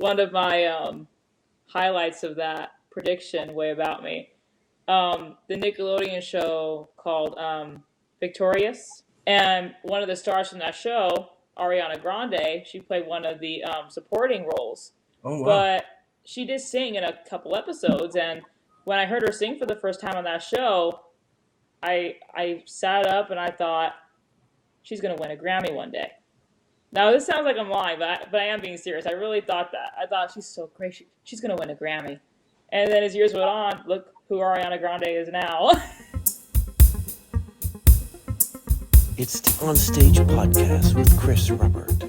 one of my highlights of that prediction way about me. The Nickelodeon show called Victorious, and one of the stars from that show, Ariana Grande, she played one of the supporting roles. Oh, wow. But she did sing in a couple episodes, and when I heard her sing for the first time on that show, I sat up and I thought she's gonna win a Grammy one day. Now this sounds like I'm lying, but I am being serious. I really thought that. I thought she's so great. She's gonna win a Grammy. And then as years went on, look who Ariana Grande is now. It's the OnStage podcast with Chris Robert.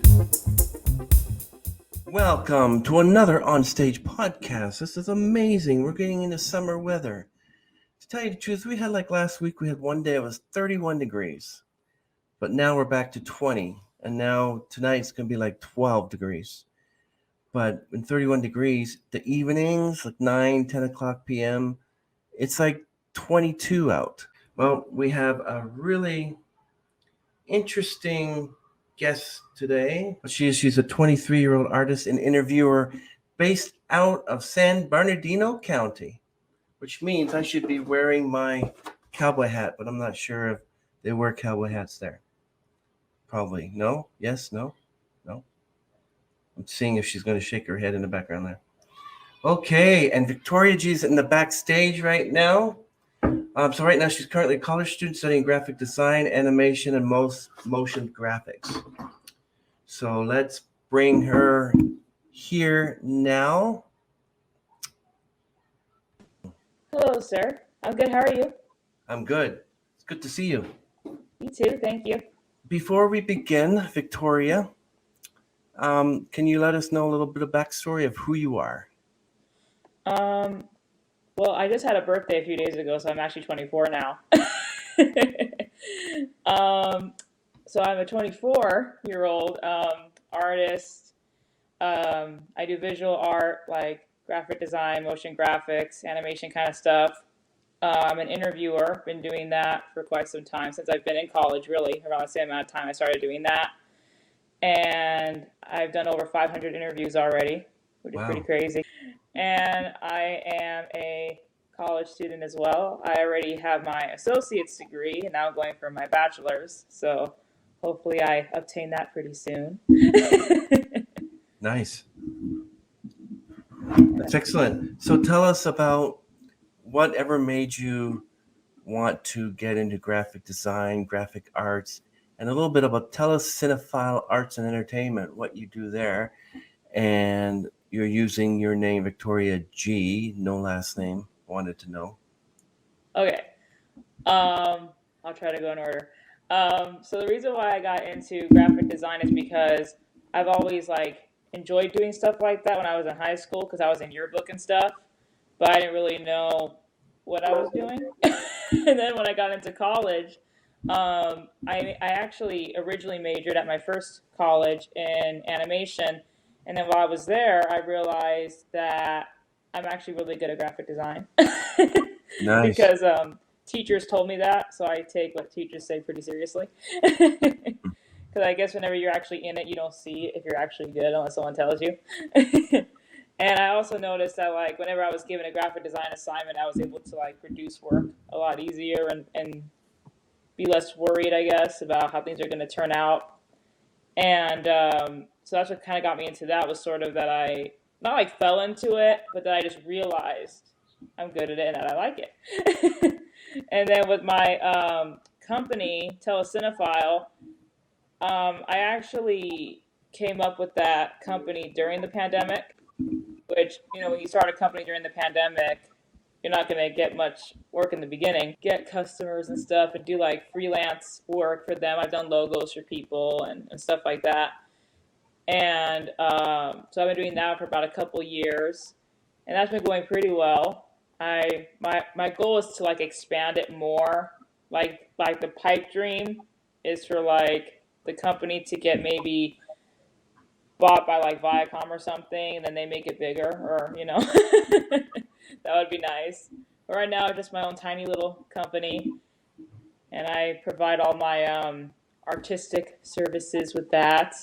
Welcome to another OnStage podcast. This is amazing. We're getting into summer weather. To tell you the truth, we had like last week, we had one day it was 31 degrees. But now we're back to 20. And now tonight it's going to be like 12 degrees. But in 31 degrees, the evenings, like 9, 10 o'clock p.m., it's like 22 out. Well, we have a really interesting guest today. She's a 23-year-old artist and interviewer based out of San Bernardino County, which means I should be wearing my cowboy hat, but I'm not sure if they wear cowboy hats there. Probably. No? Yes? No? No? I'm seeing if she's going to shake her head in the background there. Okay, and Victoria G's in the backstage right now. So right now she's currently a college student studying graphic design, animation, and motion graphics. So let's bring her here now. Hello, sir. I'm good. How are you? I'm good. It's good to see you. Me too. Thank you. Before we begin, Victoria, can you let us know a little bit of backstory of who you are? Well, I just had a birthday a few days ago, so I'm actually 24 now. So I'm a 24-year-old artist. I do visual art, like graphic design, motion graphics, animation kind of stuff. I'm an interviewer. Been doing that for quite some time, since I've been in college, really. Around the same amount of time I started doing that. And I've done over 500 interviews already, which is pretty crazy. And I am a college student as well. I already have my associate's degree, and now I'm going for my bachelor's. So hopefully I obtain that pretty soon. Nice. That's excellent. So tell us about whatever made you want to get into graphic design, graphic arts, and a little bit about Cinephile Arts and Entertainment, what you do there. And you're using your name, Victoria G, no last name. Wanted to know. Okay. I'll try to go in order. So the reason why I got into graphic design is because I've always enjoyed doing stuff like that when I was in high school, because I was in yearbook and stuff, but I didn't really know what I was doing. And then when I got into college, I actually originally majored at my first college in animation. And then while I was there, I realized that I'm actually really good at graphic design. Nice. Because teachers told me that, so I take what teachers say pretty seriously. Because I guess whenever you're actually in it, you don't see if you're actually good unless someone tells you. And I also noticed that whenever I was given a graphic design assignment, I was able to produce work a lot easier and be less worried, I guess, about how things are going to turn out. And so that's what kind of got me into that, was sort of that I not fell into it, but that I just realized I'm good at it and that I like it. And then with my company, Cinephile, I actually came up with that company during the pandemic, which, when you start a company during the pandemic, you're not going to get much work in the beginning. Get customers and stuff and do freelance work for them. I've done logos for people and stuff like that. And so I've been doing that for about a couple years, and that's been going pretty well. My goal is to expand it more. Like the pipe dream is for the company to get maybe bought by Viacom or something, and then they make it bigger, or that would be nice. But right now, it's just my own tiny little company, and I provide all my artistic services with that.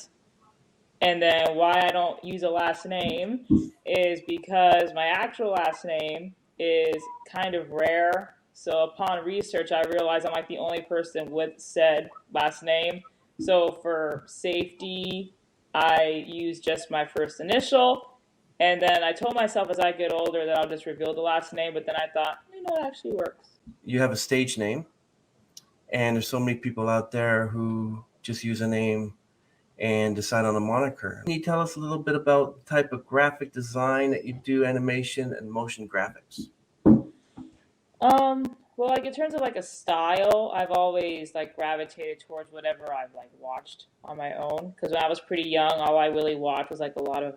And then why I don't use a last name is because my actual last name is kind of rare. So upon research, I realized I'm like the only person with said last name. So for safety, I use just my first initial. And then I told myself as I get older that I'll just reveal the last name. But then I thought, it actually works. You have a stage name, and there's so many people out there who just use a name and decide on a moniker. Can you tell us a little bit about the type of graphic design that you do, animation and motion graphics? Well, like in terms of like a style, I've always like gravitated towards whatever I've like watched on my own. Because when I was pretty young, all I really watched was like a lot of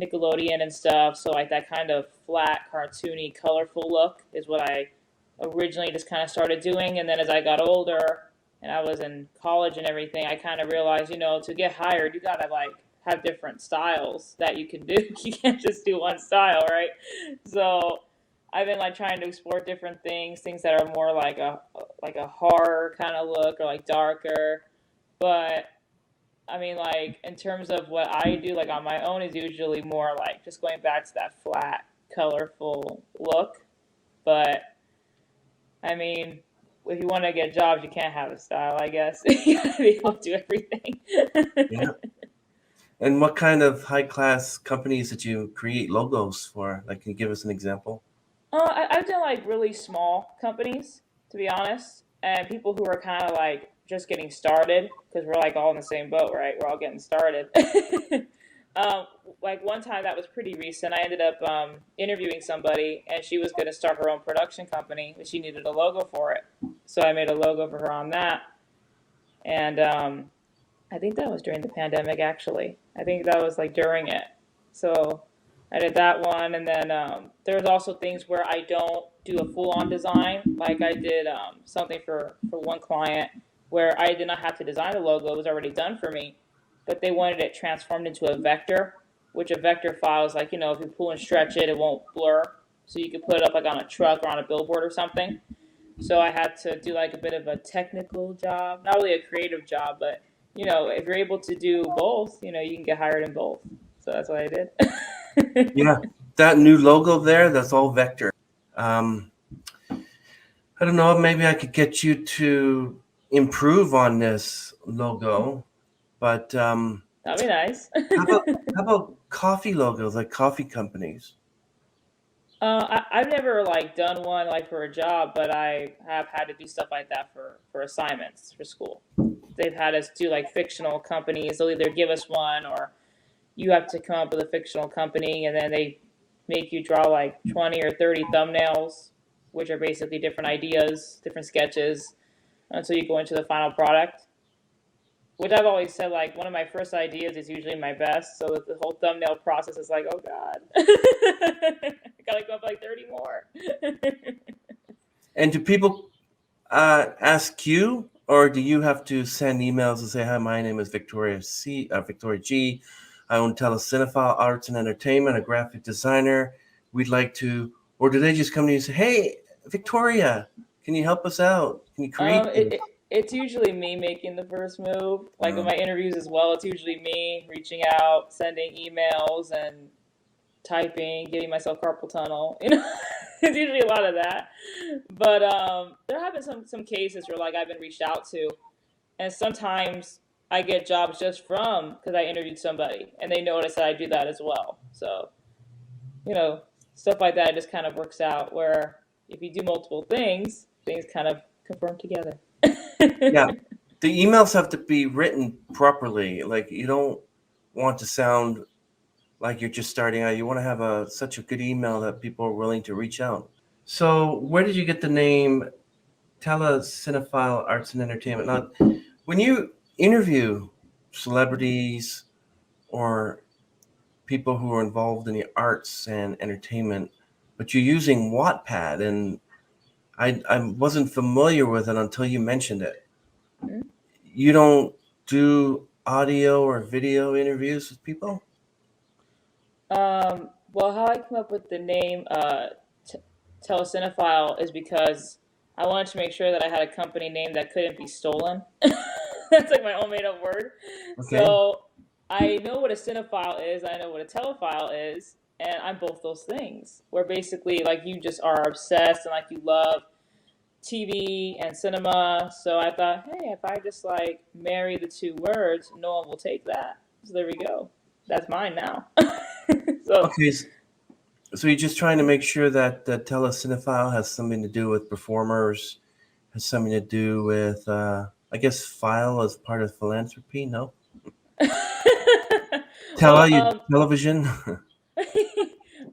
Nickelodeon and stuff. So like that kind of flat, cartoony, colorful look is what I originally just kind of started doing. And then as I got older and I was in college and everything, I kind of realized, to get hired, you gotta like have different styles that you can do. You can't just do one style, right? So I've been like trying to explore different things that are more like a horror kind of look or like darker. But I mean, like in terms of what I do, like on my own, is usually more like just going back to that flat, colorful look. But I mean, if you want to get jobs, you can't have a style, I guess. You gotta be able to do everything. Yeah. And what kind of high class companies did you create logos for? Like, can you give us an example? I've done like really small companies, to be honest, and people who are kind of like just getting started because we're like all in the same boat, right? We're all getting started. um, like one time that was pretty recent. I ended up interviewing somebody, and she was going to start her own production company, but she needed a logo for it. So I made a logo for her on that, and I think that was during the pandemic. Actually, I think that was like during it. So I did that one, and then there's also things where I don't do a full-on design. Like I did something for one client where I did not have to design the logo; it was already done for me. But they wanted it transformed into a vector, which a vector file is like if you pull and stretch it, it won't blur. So you could put it up like on a truck or on a billboard or something. So I had to do like a bit of a technical job, not really a creative job, but if you're able to do both, you can get hired in both. So that's what I did. Yeah, that new logo there, that's all vector. I don't know, maybe I could get you to improve on this logo, but That'd be nice. how about coffee logos, like coffee companies? I've never like done one like for a job, but I have had to do stuff like that for assignments for school. They've had us do like fictional companies. They'll either give us one or you have to come up with a fictional company, and then they make you draw like 20 or 30 thumbnails, which are basically different ideas, different sketches, until you go into the final product. Which I've always said, like, one of my first ideas is usually my best, so that the whole thumbnail process is like, oh god, I gotta go up like 30 more. And do people ask you, or do you have to send emails and say, hi, my name is Victoria G. I own Cinephile Arts and Entertainment, a graphic designer. We'd like to, or do they just come to you and say, hey, Victoria, can you help us out? Can you create It's usually me making the first move. Like in my interviews as well, it's usually me reaching out, sending emails, and typing, giving myself carpal tunnel. It's usually a lot of that. But there have been some cases where like I've been reached out to, and sometimes I get jobs just from because I interviewed somebody, and they notice that I do that as well. So stuff like that just kind of works out where if you do multiple things kind of confirm together. Yeah, the emails have to be written properly. Like you don't want to sound like you're just starting out. You want to have such a good email that people are willing to reach out. So where did you get the name Cinephile Arts and Entertainment? Now, when you interview celebrities or people who are involved in the arts and entertainment, but you're using Wattpad, and I wasn't familiar with it until you mentioned it. Mm-hmm. You don't do audio or video interviews with people? Well, how I came up with the name Cinephile is because I wanted to make sure that I had a company name that couldn't be stolen. That's like my own made up word. Okay. So I know what a cinephile is, I know what a telephile is, and I'm both those things. Where basically, like, you just are obsessed and like you love TV and cinema. So I thought, hey, if I just like marry the two words, no one will take that. So there we go. That's mine now. So Okay, so you're just trying to make sure that the telecinephile has something to do with performers, has something to do with, I guess, file as part of philanthropy. No, well, your television.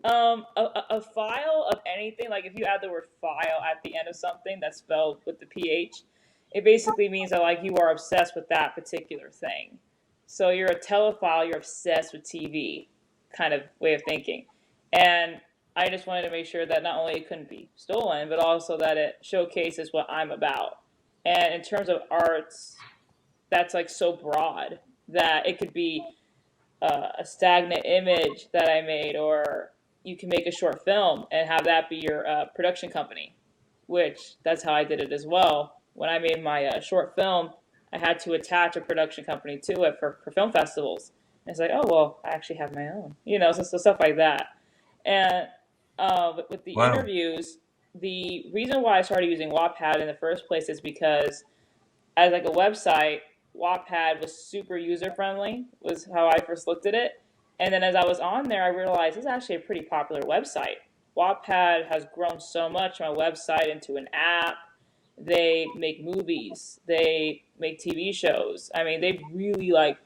a file of anything, like if you add the word file at the end of something that's spelled with the ph, it basically means that like you are obsessed with that particular thing. So you're a telephile, you're obsessed with TV, kind of way of thinking. And I just wanted to make sure that not only it couldn't be stolen, but also that it showcases what I'm about. And in terms of arts, that's like so broad that it could be a stagnant image that I made, or you can make a short film and have that be your production company, which that's how I did it as well. When I made my short film, I had to attach a production company to it for film festivals. And it's like, oh, well, I actually have my own, so stuff like that. And with the Wow. interviews, the reason why I started using Wattpad in the first place is because as like a website, Wattpad was super user friendly, was how I first looked at it. And then as I was on there, I realized it's actually a pretty popular website. Wattpad has grown so much from a website into an app. They make movies, they make TV shows. I mean, they've really like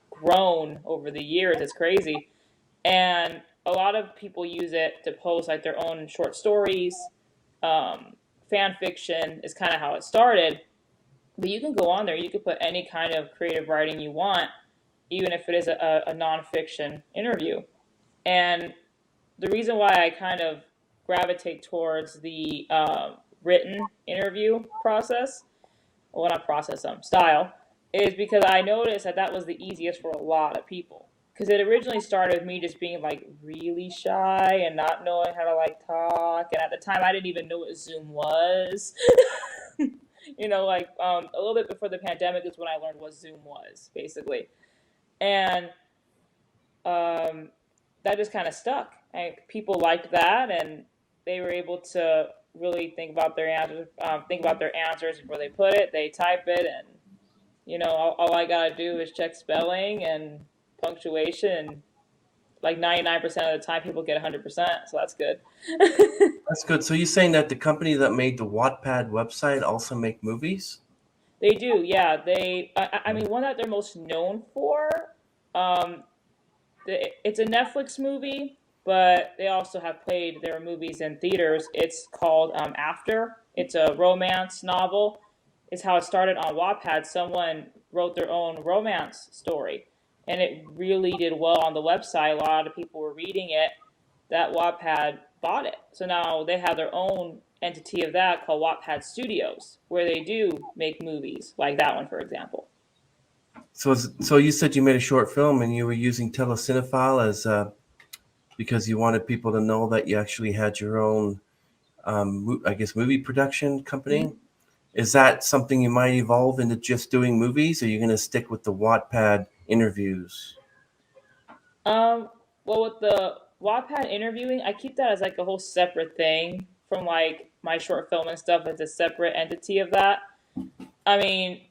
grown over the years. It's crazy. And a lot of people use it to post like their own short stories. Fan fiction is kind of how it started. But you can go on there, you can put any kind of creative writing you want, even if it is a nonfiction interview. And the reason why I kind of gravitate towards the written interview process, well, not process, style, is because I noticed that that was the easiest for a lot of people. Because it originally started with me just being like really shy and not knowing how to like talk. And at the time, I didn't even know what Zoom was. A little bit before the pandemic is when I learned what Zoom was, basically. And um, that just kind of stuck. And people liked that, and they were able to really think about their answers before they put it. They type it, and all I gotta do is check spelling and punctuation, and like 99% of the time, people get 100%. So that's good. That's good. So you're saying that the company that made the Wattpad website also make movies? They do, yeah. I mean, one that they're most known for. Um, it's a Netflix movie, but they also have played their movies in theaters. It's called After. It's a romance novel. It's how it started on Wattpad. Someone wrote their own romance story, and it really did well on the website. A lot of people were reading it. That Wattpad bought it. So now they have their own entity of that called Wattpad Studios, where they do make movies, like that one, for example. So you said you made a short film and you were using Telecinephile as because you wanted people to know that you actually had your own, I guess, movie production company. Mm-hmm. Is that something you might evolve into just doing movies, or are you going to stick with the Wattpad interviews? Um, well, with the Wattpad interviewing, I keep that as like a whole separate thing from like my short film and stuff. It's a separate entity of that. I mean,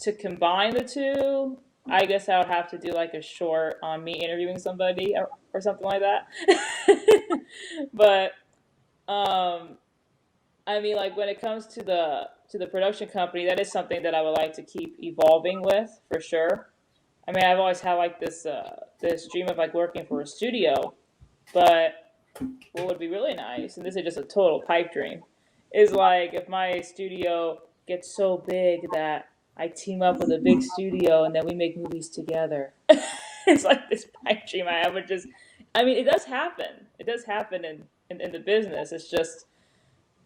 to combine the two, I guess I would have to do like a short on me interviewing somebody, or something like that. But um, I mean, like when it comes to the production company, that is something that I would like to keep evolving with for sure. I mean, I've always had like this dream of like working for a studio, but what would be really nice, and this is just a total pipe dream, is like if my studio gets so big that I team up with a big studio and then we make movies together. It's like this pipe dream I have, which is, I mean, it does happen. It does happen in the business. It's just,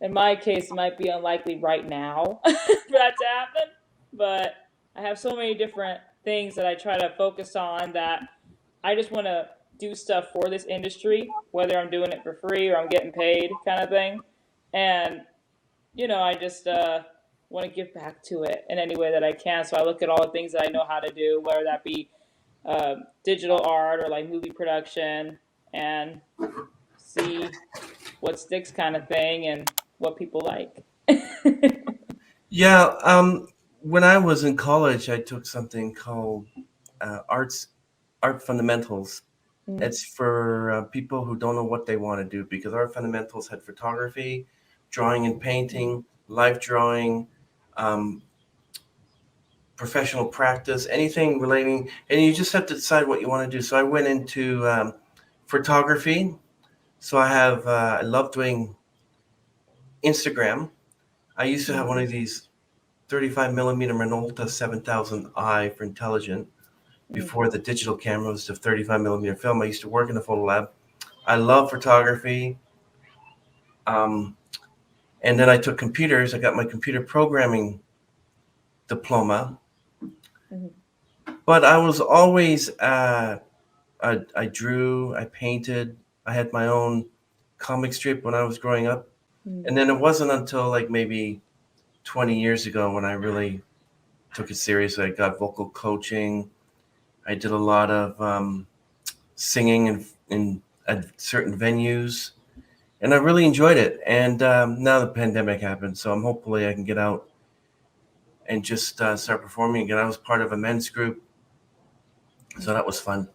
in my case, it might be unlikely right now for that to happen. But I have so many different things that I try to focus on that I just want to do stuff for this industry, whether I'm doing it for free or I'm getting paid, kind of thing. And I just want to give back to it in any way that I can. So I look at all the things that I know how to do, whether that be digital art or like movie production and see what sticks kind of thing and what people like. Yeah, when I was in college, I took something called art fundamentals. Mm, It's for people who don't know what they want to do because art fundamentals had photography, drawing and mm, painting, life drawing, um, professional practice, anything relating, and you just have to decide what you want to do. So I went into photography. So I love doing Instagram. I used to have one mm, of these 35 millimeter Minolta 7000i for intelligent mm, before the digital camera was the 35 millimeter film. I used to work in the photo lab. I love photography. Um, and then I took computers. I got my computer programming diploma, mm, but I was always, I drew, I painted, I had my own comic strip when I was growing up. mm. And then it wasn't until like maybe 20 years ago when I really took it seriously. I got vocal coaching. I did a lot of singing at certain venues, and I really enjoyed it. And now the pandemic happened, so I'm hopefully I can get out and just start performing again. I was part of a men's group, so that was fun.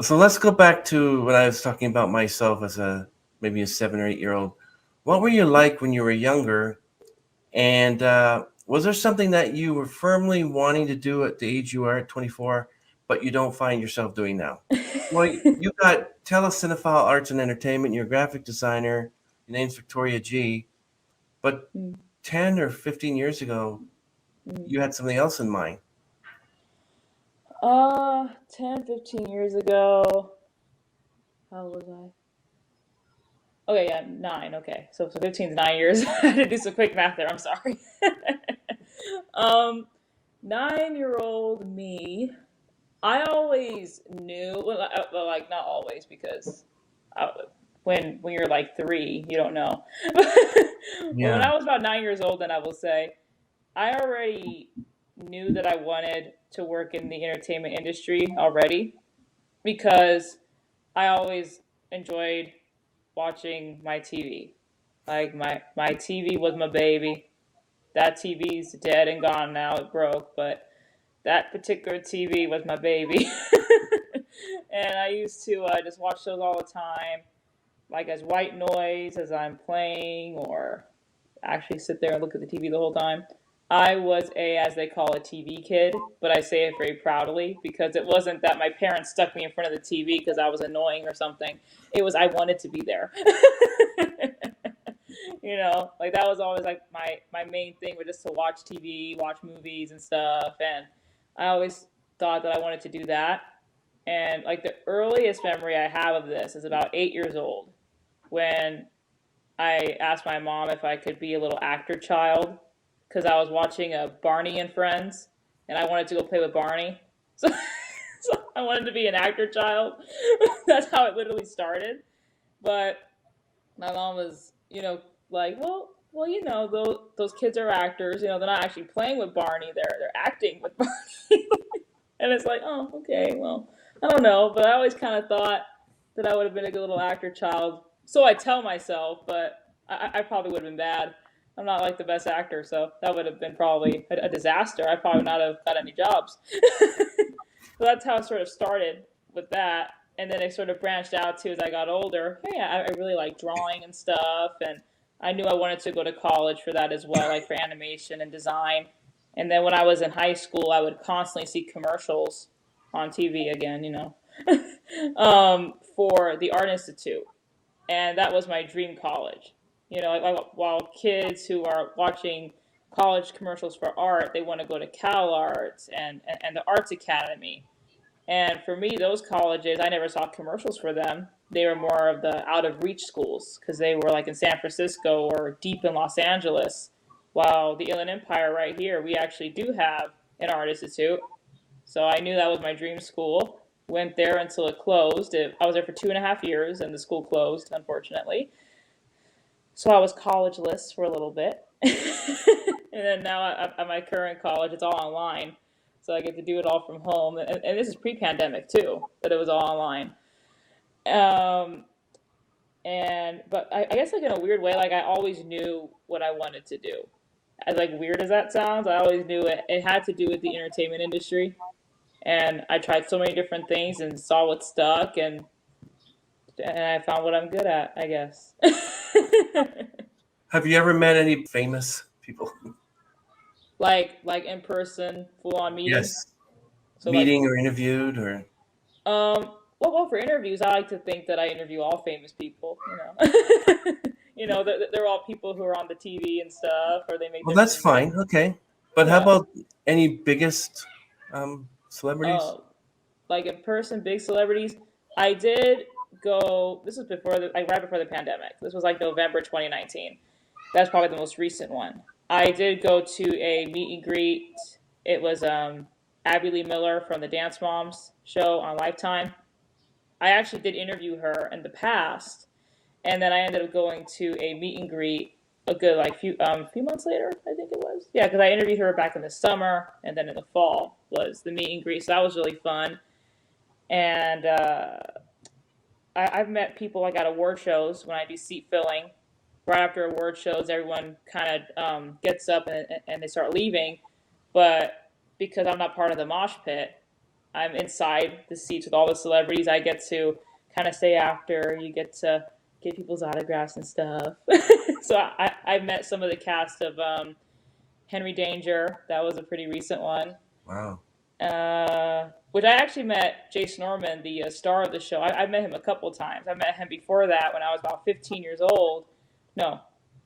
So let's go back to when I was talking about myself as maybe a 7 or 8 year old. What were you like when you were younger? And was there something that you were firmly wanting to do at the age you are at 24, but you don't find yourself doing now? Well, you got Telecinephile Arts and Entertainment. You're a graphic designer. Your name's Victoria G. But Mm, 10 or 15 years ago, mm. you had something else in mind. 10, 15 years ago, how old was I? Okay, yeah, 9. Okay, so 15 is 9 years. I had to do some quick math there. I'm sorry. um, 9-year-old me. I always knew, well, like not always because I, when you're like 3, you don't know. But when Yeah. I was about 9 years old, then I will say I already knew that I wanted to work in the entertainment industry already because I always enjoyed watching my TV. Like my TV was my baby. That TV's dead and gone now. It broke, but that particular TV was my baby. And I used to just watch those all the time, like as white noise as I'm playing, or actually sit there and look at the TV the whole time. I was as they call a TV kid, but I say it very proudly because it wasn't that my parents stuck me in front of the TV because I was annoying or something. It was I wanted to be there. Like that was always like my main thing was just to watch TV, watch movies and stuff, and I always thought that I wanted to do that. And like the earliest memory I have of this is about 8 years old when I asked my mom if I could be a little actor child because I was watching a Barney and Friends, and I wanted to go play with Barney. So, so I wanted to be an actor child. That's how it literally started. But my mom was, like, well, those kids are actors. They're not actually playing with Barney. They're acting with Barney. And it's like, oh, okay, well, I don't know, but I always kind of thought that I would have been a good little actor child. So I tell myself, but I probably would have been bad. I'm not like the best actor, so that would have been probably a disaster. I probably would not have got any jobs. So that's how it sort of started with that. And then it sort of branched out to as I got older. Hey, I really like drawing and stuff. And I knew I wanted to go to college for that as well, like for animation and design. And then when I was in high school, I would constantly see commercials on TV again, for the Art Institute. And that was my dream college. Like while kids who are watching college commercials for art, they want to go to Cal Arts and the Arts Academy. And for me, those colleges, I never saw commercials for them. They were more of the out of reach schools because they were like in San Francisco or deep in Los Angeles. While the Inland Empire right here, we actually do have an art institute. So I knew that was my dream school. Went there until it closed. I was there for 2.5 years and the school closed, unfortunately. So I was collegeless for a little bit. And then now at my current college, it's all online. so I get to do it all from home. And this is pre-pandemic too, that it was all online. Um, and but I guess like in a weird way, like I always knew what I wanted to do. As like weird as that sounds, I always knew it had to do with the entertainment industry. And I tried so many different things and saw what stuck, and I found what I'm good at, I guess. Have you ever met any famous people? Like in person, full on meeting. Yes. So like Meeting or interviewed or well, for interviews, I like to think that I interview all famous people. They're all people who are on the TV and stuff, or they make well, their that's music. fine. Okay. But how Yeah. about any biggest celebrities? Oh, like in person, big celebrities. I did go. This was like right before the pandemic. This was like November 2019. That's probably the most recent one. I did go to a meet and greet. It was Abby Lee Miller from the Dance Moms show on Lifetime. I actually did interview her in the past, and then I ended up going to a meet and greet a good like few months later, I think it was. Yeah, because I interviewed her back in the summer, and then in the fall was the meet and greet. So that was really fun. And I've met people like at award shows when I do seat filling. Right after award shows, everyone kind of gets up and they start leaving. But because I'm not part of the mosh pit, I'm inside the seats with all the celebrities. I get to kind of stay after. You get to get people's autographs and stuff. So I met some of the cast of Henry Danger. That was a pretty recent one. Wow. Which I actually met Jason Norman, the star of the show. I met him a couple times. I met him before that when I was about 15 years old. No,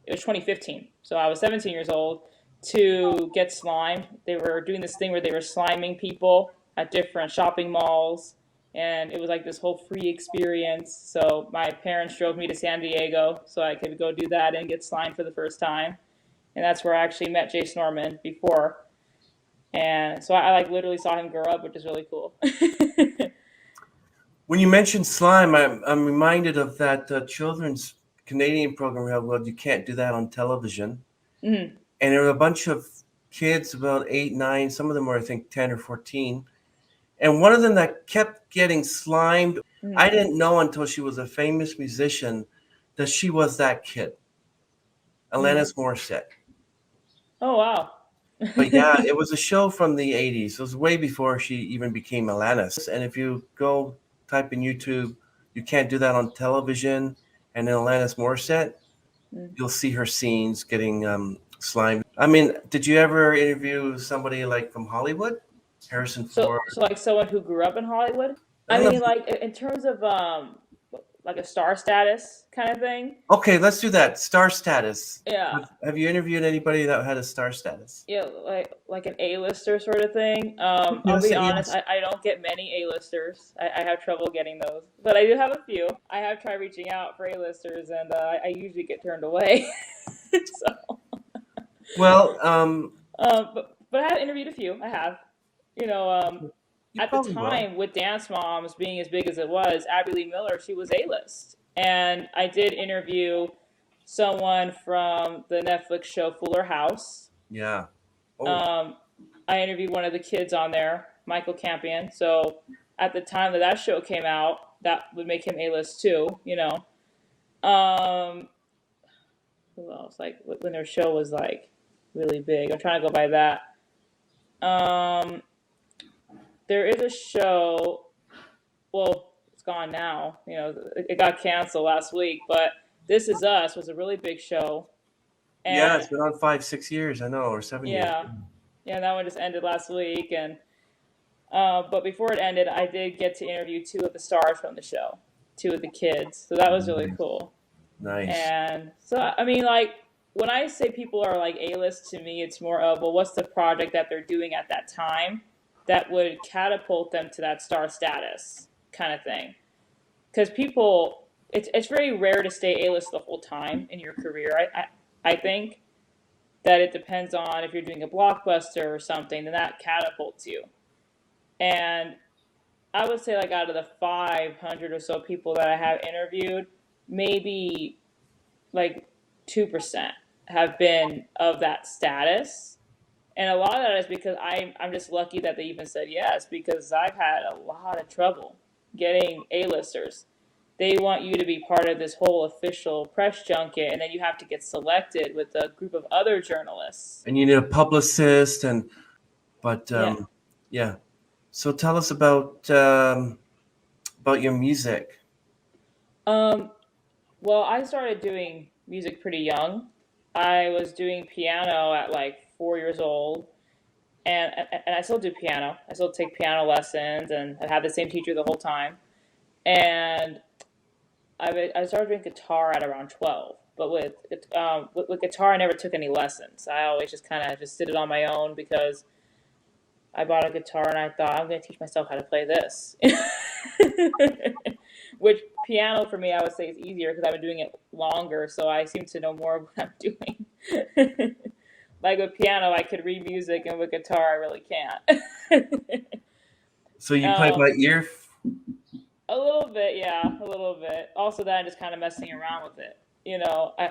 it was 2015. So I was 17 years old to get slimed. They were doing this thing where they were sliming people at different shopping malls. And it was like this whole free experience. So my parents drove me to San Diego so I could go do that and get slimed for the first time. And that's where I actually met Jason Norman before. And so I like literally saw him grow up, which is really cool. When you mentioned slime, I'm reminded of that children's Canadian program. How well you can't do that on television. Mhm. And there were a bunch of kids, about 8, 9. Some of them were, I think, 10 or 14. And one of them that kept getting slimed, I Mhm. didn't know until she was a famous musician that she was that kid, Mhm. Alanis Morissette. Oh wow. But yeah, it was a show from the 80s. It was way before she even became Alanis. And if you go type in YouTube, you can't do that on television, and then Alanis Morissette, Mm. you'll see her scenes getting slimed. I mean, did you ever interview somebody like from Hollywood? Harrison So Ford? so like someone who grew up in Hollywood. I I don't know. mean, like in terms of like a star status kind of thing. Okay, let's do that. Star status. Yeah. Have you interviewed anybody that had a star status? Yeah, like an A-lister sort of thing. I'll Yes, be honest, yes. I don't get many A-listers. I have trouble getting those, but I do have a few. I have tried reaching out for A-listers, and I usually get turned away. So, Well, but I have interviewed a few. I have, you know, you at the probably will. time with Dance Moms being as big as it was, Abby Lee Miller, she was A-list, and I did interview someone from the Netflix show Fuller House. Yeah. Oh, Um, I interviewed one of the kids on there, Michael Campion. So at the time that that show came out, that would make him A-list too. Um, who else? Like when their show was like really big. I'm trying to go by that. Um, there is a show. Well, it's gone now. It got canceled last week. But This Is Us was a really big show, yeah, and it's been on 5, 6 years, I know, or 7 years. yeah, yeah, that one just ended last week. And but before it ended, I did get to interview two of the stars from the show, two of the kids. So that was really cool. Nice. And so, I mean, like, when I say people are like A-list, to me, it's more of, well, what's the project that they're doing at that time that would catapult them to that star status kind of thing. Because it's very rare to stay A-list the whole time in your career. I think that it depends on if you're doing a blockbuster or something, then that catapults you. And I would say, like, out of the 500 or so people that I have interviewed, maybe like 2% have been of that status. And a lot of that is because I'm just lucky that they even said yes, because I've had a lot of trouble getting A-listers. They want you to be part of this whole official press junket, and then you have to get selected with a group of other journalists. And you need a publicist, but Yeah. yeah. So tell us about your music. Well, I started doing music pretty young. I was doing piano at like 4 years old, and I still do piano. I still take piano lessons, and I've had the same teacher the whole time. And I started doing guitar at around 12. But with guitar, I never took any lessons. I always just kind of just did it on my own because I bought a guitar and I thought I'm going to teach myself how to play this. Which piano for me, I would say is easier because I've been doing it longer, so I seem to know more of what I'm doing. Like with piano, I could read music, and with guitar, I really can't. So you play by ear? A little bit, yeah, a little bit. Also, that I'm just kind of messing around with it.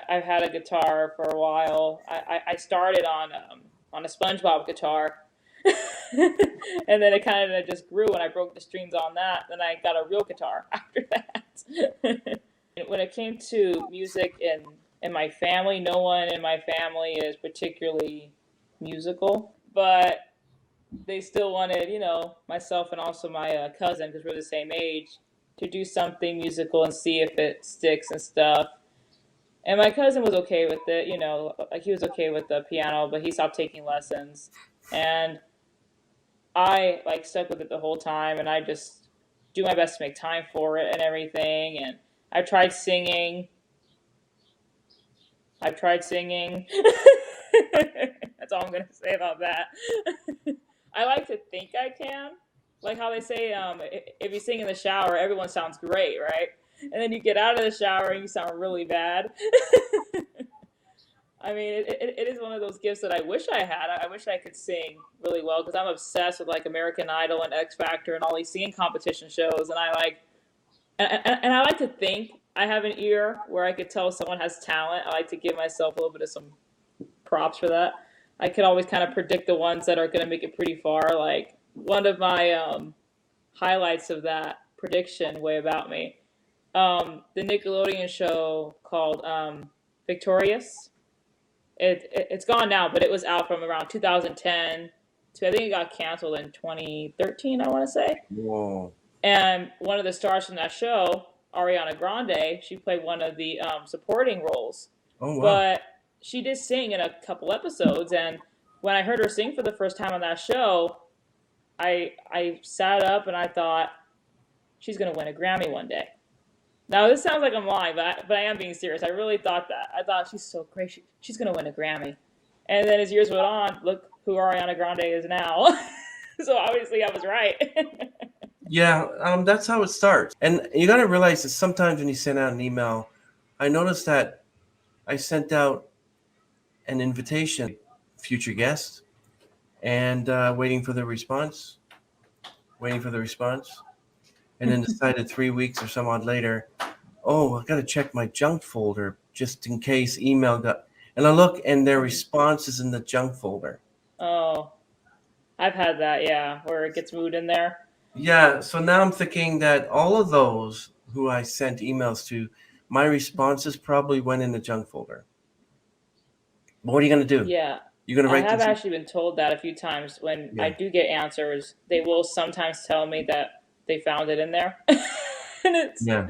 I've had a guitar for a while. I started on a SpongeBob guitar, and then it kind of just grew, and I broke the strings on that. Then I got a real guitar after that. When it came to music in my family, no one in my family is particularly musical, but they still wanted, myself and also my cousin, because we're the same age, to do something musical and see if it sticks and stuff. And my cousin was okay with it, like he was okay with the piano, but he stopped taking lessons. And I like stuck with it the whole time, and I just do my best to make time for it and everything. And I tried singing. I've tried singing. That's all I'm gonna say about that. I like to think I can, like how they say, if you sing in the shower, everyone sounds great, right? And then you get out of the shower and you sound really bad. I mean, it is one of those gifts that I wish I had. I wish I could sing really well because I'm obsessed with like American Idol and X Factor and all these singing competition shows, and and I like to think I have an ear where I could tell someone has talent. I like to give myself a little bit of some props for that. I could always kind of predict the ones that are going to make it pretty far. Like one of my highlights of that prediction way about me, the Nickelodeon show called Victorious. It's gone now, but it was out from around 2010 to I think it got canceled in 2013. I want to say. Whoa. And one of the stars from that show, Ariana Grande, she played one of the supporting roles. Oh wow. But she did sing in a couple episodes, and when I heard her sing for the first time on that show, I sat up and I thought she's gonna win a Grammy one day. Now this sounds like I'm lying, but I am being serious. I really thought that. I thought she's so great. She's gonna win a Grammy. And then as years went on, look who Ariana Grande is now. So obviously I was right. Yeah, that's how it starts. And you got to realize that sometimes when you send out an email, I noticed that I sent out an invitation, future guest, and waiting for the response, and then decided 3 weeks or some odd later, oh, I got to check my junk folder just in case email got. And I look, and their response is in the junk folder. Oh, I've had that, yeah, where it gets moved in there. Yeah, so now I'm thinking that all of those who I sent emails to, my responses probably went in the junk folder. But what are you going to do? Yeah. You're going to I write have this? actually been told that a few times when I Yeah. do get answers. They will sometimes tell me that they found it in there. And Yeah.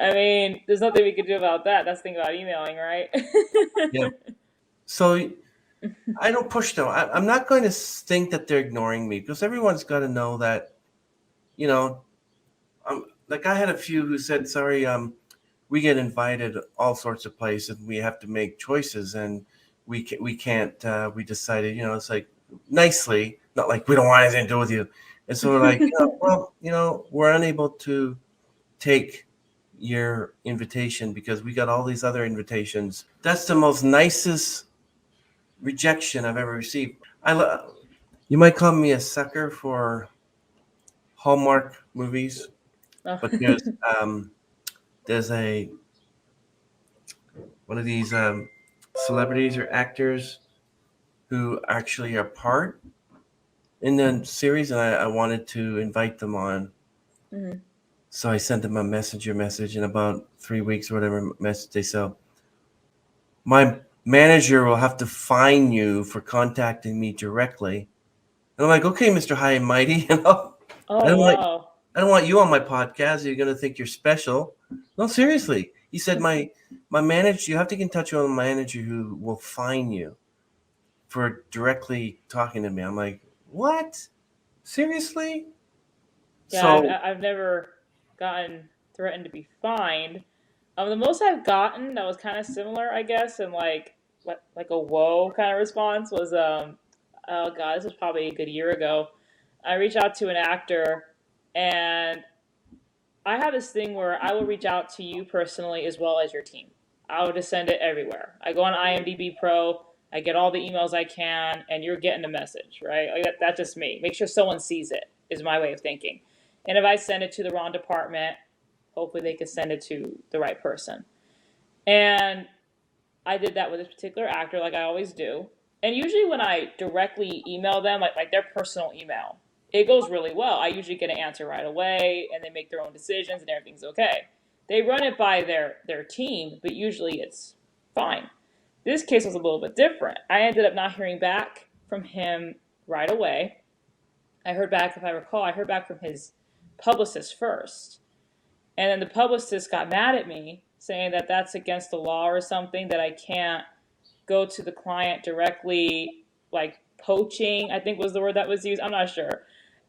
I mean, there's nothing we can do about that. That's the thing about emailing, right? Yeah. So I don't push them. I'm not going to think that they're ignoring me because everyone's got to know that, like I had a few who said, sorry, we get invited all sorts of places. We have to make choices and we can't, we decided, it's like nicely, not like we don't want anything to do with you. And so we're like, we're unable to take your invitation because we got all these other invitations. That's the most nicest rejection I've ever received. You might call me a sucker for Hallmark movies, but there's one of these celebrities or actors who actually are part in the series, and I wanted to invite them on. Mhm. So I sent them a messenger message in about 3 weeks or whatever message they said, my manager will have to fine you for contacting me directly. And I'm like, okay, Mr. High and Mighty, I Oh don't like wow. I don't want you on my podcast. You're gonna think you're special. No, seriously. He said my manager, you have to get in touch with a manager who will fine you for directly talking to me. I'm like, what? Seriously? Yeah, So I've never gotten threatened to be fined. The most I've gotten that was kind of similar, I guess, and like a whoa kind of response was oh god, this was probably a good year ago. I reached out to an actor, and I have this thing where I will reach out to you personally as well as your team. I will just send it everywhere. I go on IMDb Pro, I get all the emails I can, and you're getting a message, right? Like that's just me. Make sure someone sees it is my way of thinking. And if I send it to the wrong department, hopefully they can send it to the right person. And I did that with this particular actor, like I always do. And usually when I directly email them, like their personal email, it goes really well. I usually get an answer right away, and they make their own decisions, and everything's okay. They run it by their team, but usually it's fine. This case was a little bit different. I ended up not hearing back from him right away. I heard back, if I recall, I heard back from his publicist first. And then the publicist got mad at me, saying that that's against the law or something, that I can't go to the client directly, like poaching, I think was the word that was used. I'm not sure.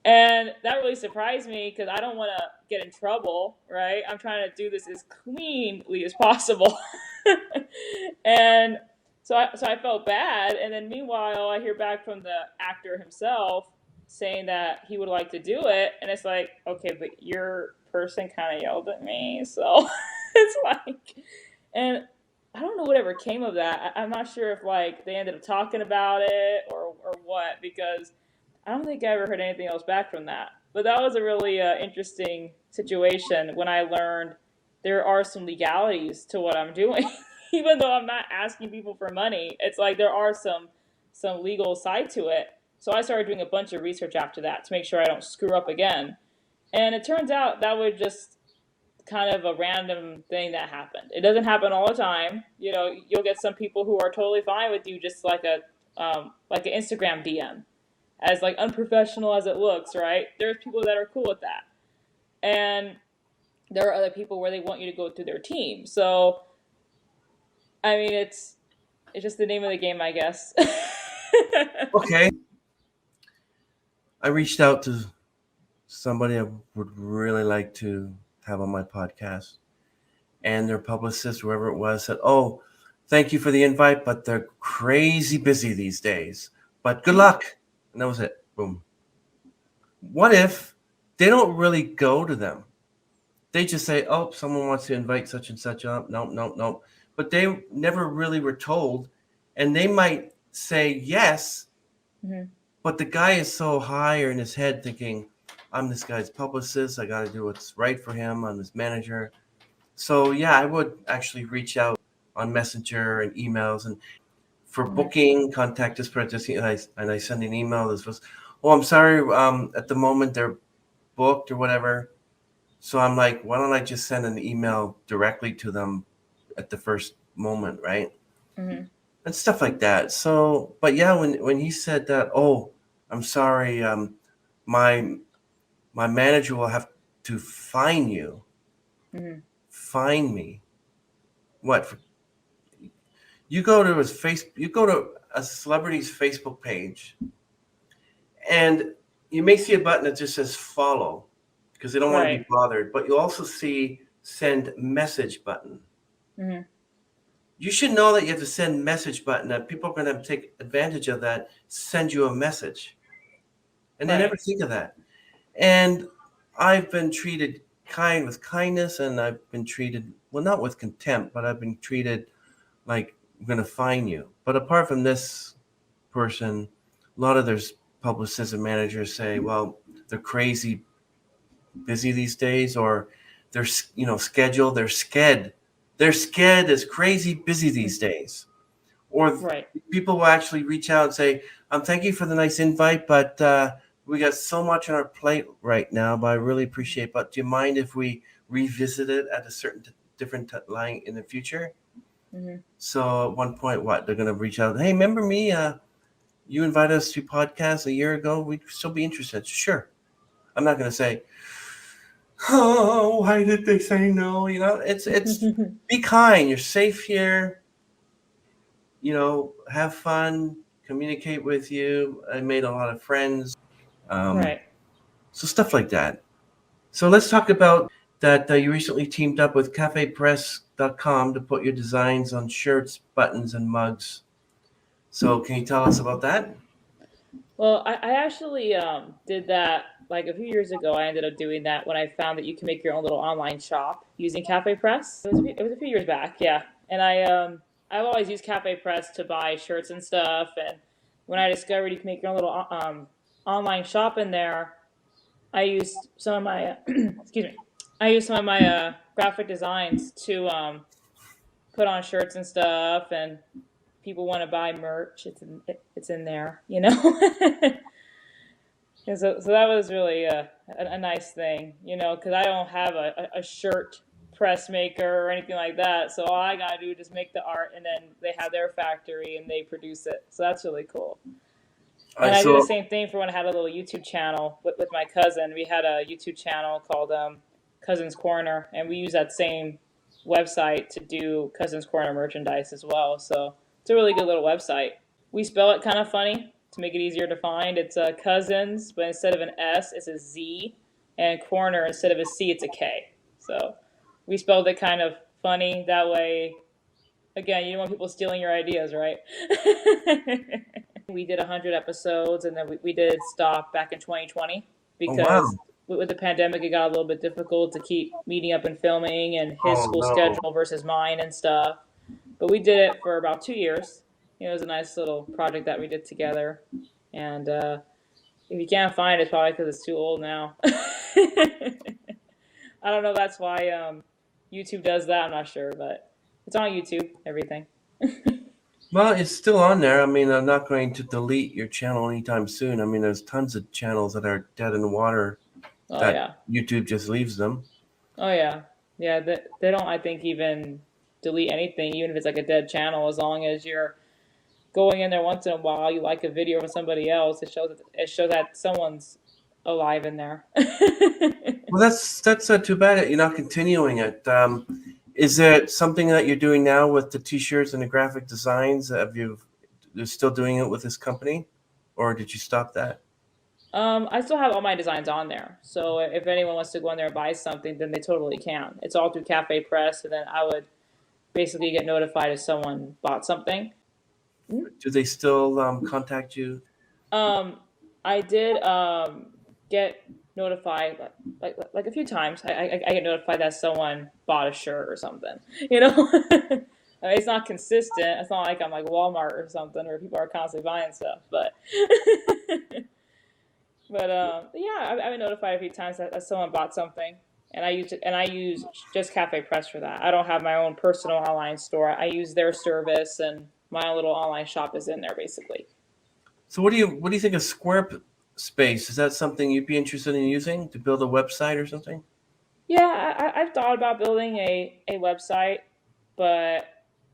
And that really surprised me because I don't want to get in trouble, right? I'm trying to do this as cleanly as possible. And so I felt bad. And then meanwhile, I hear back from the actor himself saying that he would like to do it. And it's like, okay, but your person kind of yelled at me. So it's like, and I don't know whatever came of that. I'm not sure if like they ended up talking about it or what, because I don't think I ever heard anything else back from that. But that was a really interesting situation when I learned there are some legalities to what I'm doing. Even though I'm not asking people for money, it's like there are some legal side to it. So I started doing a bunch of research after that to make sure I don't screw up again. And it turns out that was just kind of a random thing that happened. It doesn't happen all the time. You know, you'll get some people who are totally fine with you, just like an Instagram DM, as like unprofessional as it looks, right? There's people that are cool with that, and there are other people where they want you to go through their team. So, I mean, it's just the name of the game, I guess. okay. I reached out to somebody I would really like to have on my podcast. And their publicist, whoever it was, said, oh, thank you for the invite, but they're crazy busy these days. But good luck. And that was it. Boom. What if they don't really go to them? They just say, oh, someone wants to invite such and such up. Nope, nope, nope. But they never really were told. And they might say yes, Mhm. but the guy is so higher in his head thinking, I'm this guy's publicist. I got to do what's right for him. I'm his manager. So yeah, I would actually reach out on Messenger and emails, and for Mhm. booking, contact this person, and I send an email. This was, oh, I'm sorry, at the moment they're booked or whatever. So I'm like, why don't I just send an email directly to them at the first moment, right? Mhm. And stuff like that. So, but yeah, when he said that, oh, I'm sorry, my manager will have to fine you, Mhm. fine me. What? You go to you go to a celebrity's Facebook page, and you may see a button that just says follow because they don't want to be Right. bothered, but you also see send message button. Mhm. You should know that you have to send message button, that people are going to take advantage of that, send you a message. And they never Right. think of that. And I've been treated with kindness, and I've been treated, well, not with contempt, but I've been treated like, I'm going to fine you. But apart from this person, a lot of their publicists and managers say, well, they're crazy busy these days, or they're, scheduled, they're sked is crazy busy these days. or Right. people will actually reach out and say, thank you for the nice invite, but we got so much on our plate right now, but I really appreciate, but do you mind if we revisit it at a certain different line in the future? Hmm. So at one point, they're going to reach out, hey, remember me? You invited us to podcasts a year ago. We'd still be interested. Sure. I'm not going to say, oh, why did they say no? It's be kind. You're safe here. Have fun, communicate with you. I made a lot of friends. Right. So stuff like that. So let's talk about that. You recently teamed up with cafepress.com to put your designs on shirts, buttons, and mugs. So can you tell us about that? Well, I actually did that like a few years ago. I ended up doing that when I found that you can make your own little online shop using Cafe Press. It was a few years back, yeah. And I've always used Cafe Press to buy shirts and stuff. And when I discovered you can make your own little online shop in there, I used some of my excuse me. I used some of my graphic designs to put on shirts and stuff, and people want to buy merch. It's in there, you know. And so that was really a nice thing, you know, because I don't have a shirt press maker or anything like that. So all I gotta do is just make the art, and then they have their factory and they produce it. So that's really cool. And I do the So same thing for when I had a little YouTube channel with my cousin. We had a YouTube channel called Cousin's Corner, and we use that same website to do Cousin's Corner merchandise as well. So it's a really good little website. We spell it kind of funny to make it easier to find. It's Cousins, but instead of an S, it's a Z, and Corner, instead of a C, it's a K. So we spelled it kind of funny that way. Again, you don't want people stealing your ideas, right? We did 100 episodes, and then we did stop back in 2020 oh wow. because with the pandemic, it got a little bit difficult to keep meeting up and filming, and his Oh school no. schedule versus mine and stuff. But we did it for about 2 years. It was a nice little project that we did together. And if you can't find it, it's probably because it's too old now. I don't know if that's why YouTube does that. I'm not sure, but it's on YouTube, everything. Well, it's still on there. I mean, I'm not going to delete your channel anytime soon. I mean, there's tons of channels that are dead in the water Oh, that yeah. YouTube just leaves them. Oh, yeah. Yeah, they don't, I think, even delete anything, even if it's like a dead channel, as long as you're going in there once in a while, you like a video from somebody else, it shows that someone's alive in there. Well, that's too bad that you're not continuing it. Is there something that you're doing now with the t-shirts and the graphic designs? You're still doing it with this company, or did you stop that? I still have all my designs on there, so if anyone wants to go in there and buy something, then they totally can. It's all through Cafe Press, and then I would basically get notified if someone bought something. Do they still contact you? Um, I did get notified like a few times. I get notified that someone bought a shirt or something. You know, I mean, it's not consistent. It's not like I'm like Walmart or something where people are constantly buying stuff. But yeah, I've been notified a few times that someone bought something, and I use just Cafe Press for that. I don't have my own personal online store. I use their service, and my own little online shop is in there basically. So what do you think of Squarespace? Is that something you'd be interested in using to build a website or something? Yeah, I've thought about building a website, but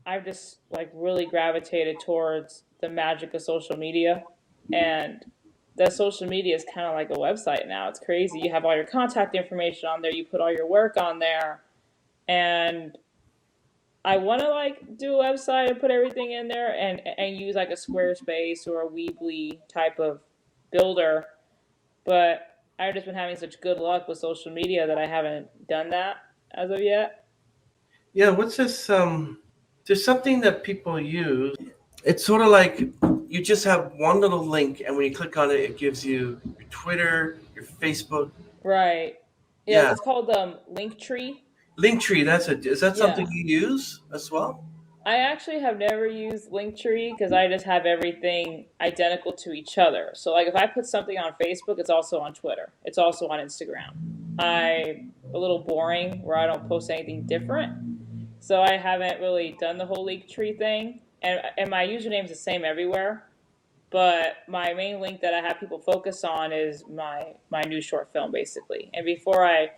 I've just like really gravitated towards the magic of social media. And the social media is kind of like a website now. It's crazy. You have all your contact information on there, you put all your work on there. And I want to like do a website and put everything in there and use like a Squarespace or a Weebly type of builder, but I've just been having such good luck with social media that I haven't done that as of yet. Yeah, what's this? There's something that people use. It's sort of like you just have one little link, and when you click on it, it gives you your Twitter, your Facebook. Right. Yeah, Yeah, it's called Linktree. Linktree. That's it. Is that something Yeah. you use as well? I actually have never used Linktree because I just have everything identical to each other. So like if I put something on Facebook, it's also on Twitter. It's also on Instagram. I'm a little boring where I don't post anything different. So I haven't really done the whole Linktree thing. and my username is the same everywhere. But my main link that I have people focus on is my new short film, basically. And before I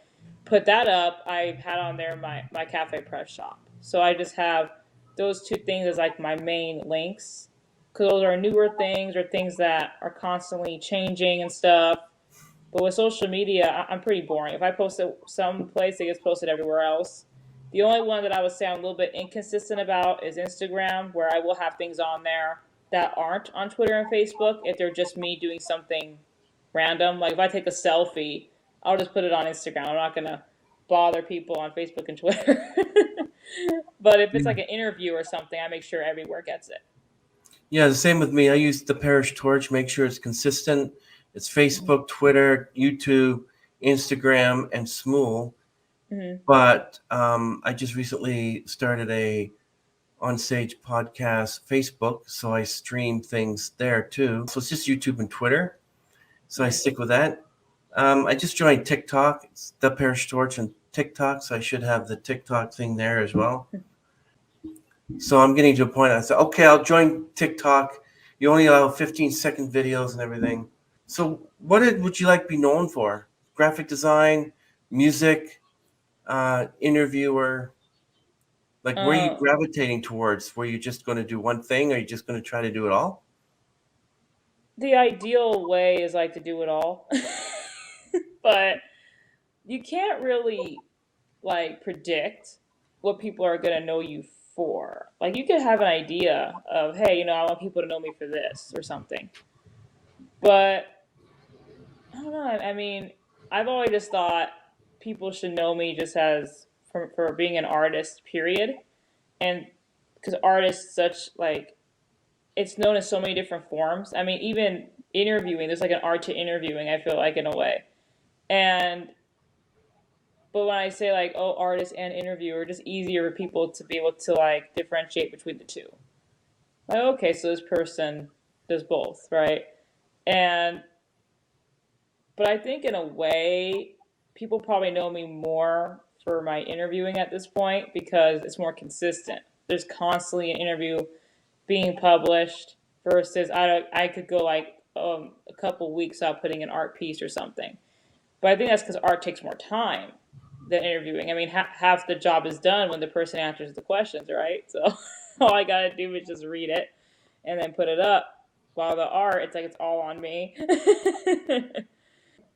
put that up, I had on there my cafe press shop. So I just have those two things as like my main links, because those are newer things or things that are constantly changing and stuff. But with social media, I'm pretty boring. If I post it someplace, it gets posted everywhere else. The only one that I would say I'm a little bit inconsistent about is Instagram, where I will have things on there that aren't on Twitter and Facebook if they're just me doing something random. Like if I take a selfie, I'll just put it on Instagram. I'm not gonna bother people on Facebook and Twitter. But if it's like an interview or something, I make sure everywhere gets it. Yeah, the same with me. I use the Parish Torch, make sure it's consistent. It's Facebook, Twitter, YouTube, Instagram, and Smool. Mm-hmm. But I just recently started a OnStage podcast Facebook, so I stream things there too. So it's just YouTube and Twitter. So I stick with that. I just joined TikTok. It's the Parish Torch and TikTok, so I should have the TikTok thing there as well. So I'm getting to a point. I said, okay, I'll join TikTok. You only allow 15-second videos and everything. So what would you like to be known for? Graphic design, music, interviewer? Like, where are you gravitating towards? Were you just going to do one thing, or are you just going to try to do it all? The ideal way is like to do it all. But you can't really like predict what people are going to know you for. Like you could have an idea of, hey, I want people to know me for this or something. But I don't know. I mean, I've always just thought people should know me just as for being an artist, period. And because artists such like it's known in so many different forms. I mean, even interviewing, there's like an art to interviewing, I feel like in a way. And but when I say like, oh, artist and interviewer, just easier for people to be able to like differentiate between the two. Like, okay, so this person does both, right? And but I think in a way, people probably know me more for my interviewing at this point because it's more consistent. There's constantly an interview being published versus I could go like a couple weeks out putting an art piece or something. But I think that's because art takes more time than interviewing. I mean, half the job is done when the person answers the questions, right? So all I gotta do is just read it and then put it up. While the art, it's like it's all on me.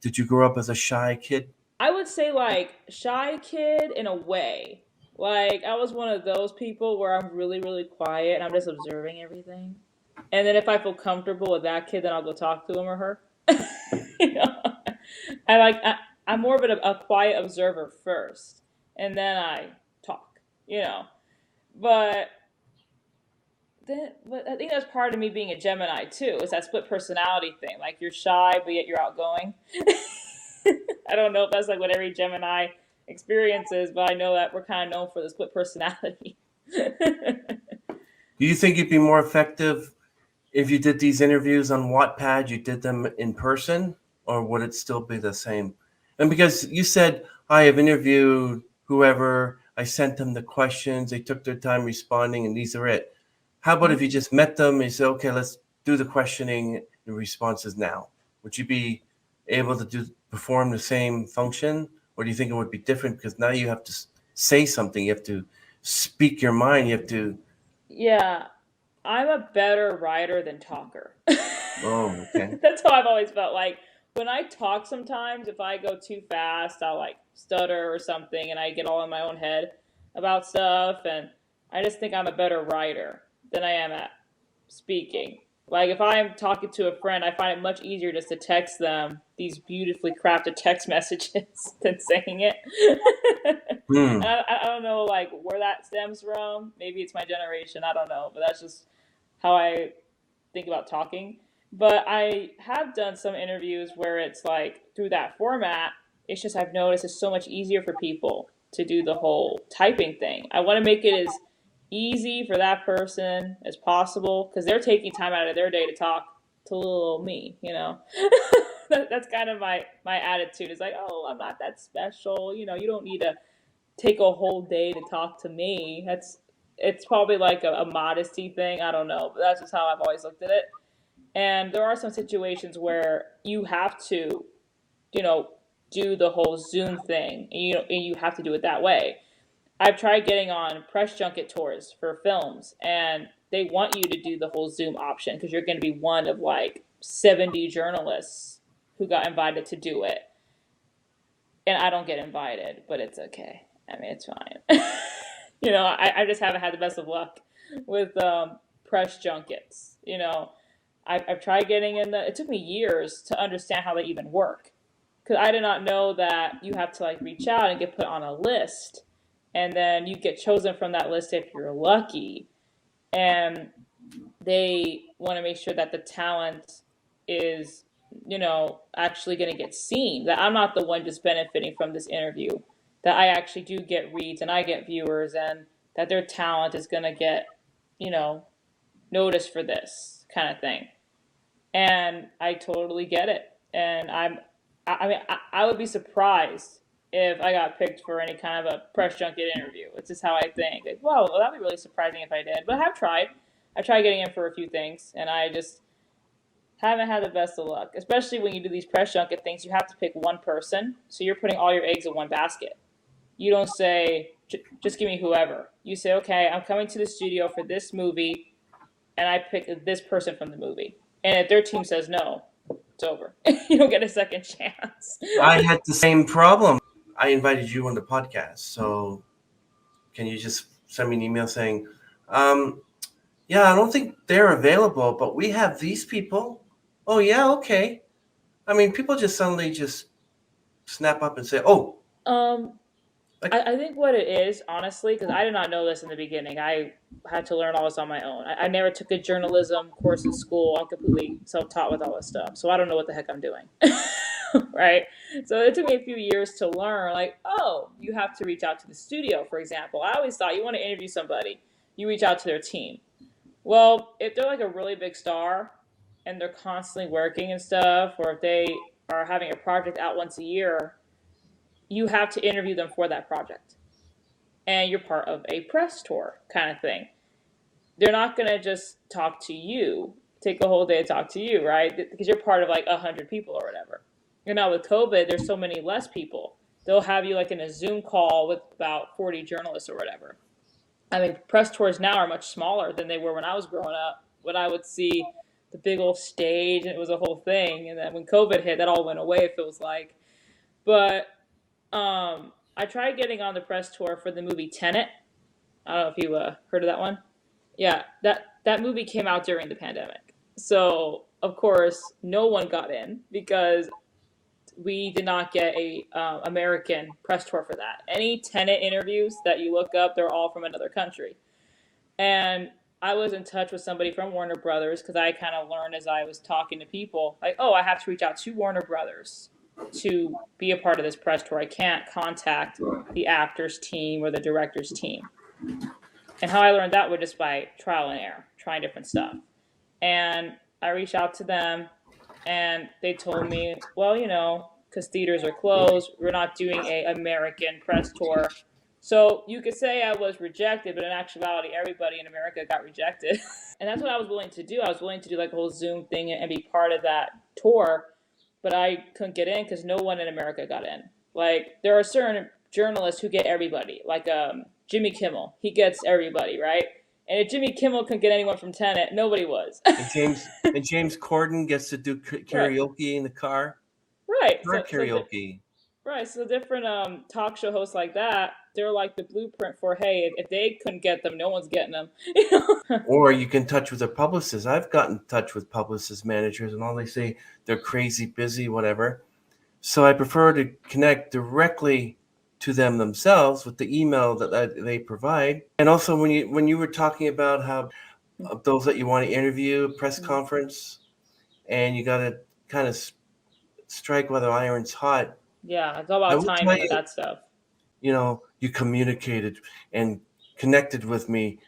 Did you grow up as a shy kid? I would say like shy kid in a way. Like I was one of those people where I'm really, really quiet and I'm just observing everything. And then if I feel comfortable with that kid, then I'll go talk to him or her. you know, I'm more of a quiet observer first, and then I talk. But but I think that's part of me being a Gemini too. Is that split personality thing? Like you're shy, but yet you're outgoing. I don't know if that's like what every Gemini experiences, but I know that we're kind of known for the split personality. Do you think you'd be more effective if you did these interviews on Wattpad, you did them in person, or would it still be the same? And because you said, I have interviewed whoever, I sent them the questions, they took their time responding, and these are it. How about if you just met them and you said, okay, let's do the questioning and responses now? Would you be able to perform the same function, or do you think it would be different because now you have to say something, you have to speak your mind, you have to... Yeah, I'm a better writer than talker. Oh, okay. That's how I've always felt. Like when I talk sometimes, if I go too fast, I'll like stutter or something and I get all in my own head about stuff. And I just think I'm a better writer than I am at speaking. Like if I'm talking to a friend, I find it much easier just to text them these beautifully crafted text messages than saying it. And I don't know like where that stems from. Maybe it's my generation. I don't know, but that's just how I think about talking. But I have done some interviews where it's like through that format, it's just I've noticed it's so much easier for people to do the whole typing thing. I want to make it as easy for that person as possible because they're taking time out of their day to talk to little old me, That's kind of my attitude. It's like, oh, I'm not that special. You don't need to take a whole day to talk to me. it's probably like a modesty thing. I don't know, but that's just how I've always looked at it. And there are some situations where you have to, you know, do the whole Zoom thing, and you have to do it that way. I've tried getting on press junket tours for films, and they want you to do the whole Zoom option because you're going to be one of like 70 journalists who got invited to do it. And I don't get invited, but it's okay. I mean, it's fine. I just haven't had the best of luck with press junkets. I've tried getting in it took me years to understand how they even work. Because I did not know that you have to like reach out and get put on a list. And then you get chosen from that list if you're lucky. And they want to make sure that the talent is, actually going to get seen. That I'm not the one just benefiting from this interview. That I actually do get reads and I get viewers, and that their talent is going to get, noticed for this kind of thing. And I totally get it. And I would be surprised if I got picked for any kind of a press junket interview. It's just how I think. Like, well, that'd be really surprising if I did. But I have tried. I tried getting in for a few things, and I just haven't had the best of luck. Especially when you do these press junket things, you have to pick one person. So you're putting all your eggs in one basket. You don't say, just give me whoever. You say, okay, I'm coming to the studio for this movie, and I pick this person from the movie. And if their team says no, it's over. You don't get a second chance. I had the same problem. I invited you on the podcast, so can you just send me an email saying, yeah, I don't think they're available, but we have these people. Oh, yeah, okay. I mean, people just suddenly just snap up and say, oh. I think what it is, honestly, because I did not know this in the beginning. I had to learn all this on my own. I never took a journalism course in school. I'm completely self-taught with all this stuff. So I don't know what the heck I'm doing. Right? So it took me a few years to learn, like, oh, you have to reach out to the studio, for example. I always thought you want to interview somebody, you reach out to their team. Well, if they're like a really big star and they're constantly working and stuff, or if they are having a project out once a year, you have to interview them for that project. And you're part of a press tour kind of thing. They're not going to just talk to you, take a whole day to talk to you, right? Because you're part of like 100 people or whatever. And now with COVID, there's so many less people. They'll have you like in a Zoom call with about 40 journalists or whatever. I mean, press tours now are much smaller than they were when I was growing up. When I would see the big old stage and it was a whole thing. And then when COVID hit, that all went away, it feels like. But I tried getting on the press tour for the movie Tenet. I don't know if you heard of that one. Yeah, that movie came out during the pandemic. So, of course, no one got in because we did not get a American press tour for that. Any Tenet interviews that you look up, they're all from another country. And I was in touch with somebody from Warner Brothers because I kind of learned as I was talking to people, like, oh, I have to reach out to Warner Brothers to be a part of this press tour. I can't contact the actor's team or the director's team. And how I learned that was just by trial and error, trying different stuff. And I reached out to them, and they told me, well, because theaters are closed, we're not doing a American press tour. So you could say I was rejected, but in actuality, everybody in America got rejected. And that's what I was willing to do. I was willing to do like a whole Zoom thing and be part of that tour. But I couldn't get in because no one in America got in. Like, there are certain journalists who get everybody. Like Jimmy Kimmel. He gets everybody, right? And if Jimmy Kimmel couldn't get anyone from Tenet, nobody was. And James Corden gets to do karaoke in the car. Right. Car karaoke. Right. So different talk show hosts like that, they're like the blueprint for, hey, if they couldn't get them, no one's getting them. Or you can touch with a publicist. I've gotten in touch with publicist managers, and all they say, they're crazy, busy, whatever. So I prefer to connect directly to them themselves with the email that they provide. And also when you were talking about how those that you want to interview, press conference, and you got to kind of strike while the iron's hot. Yeah, it's all about timing with that stuff. You communicated and connected with me.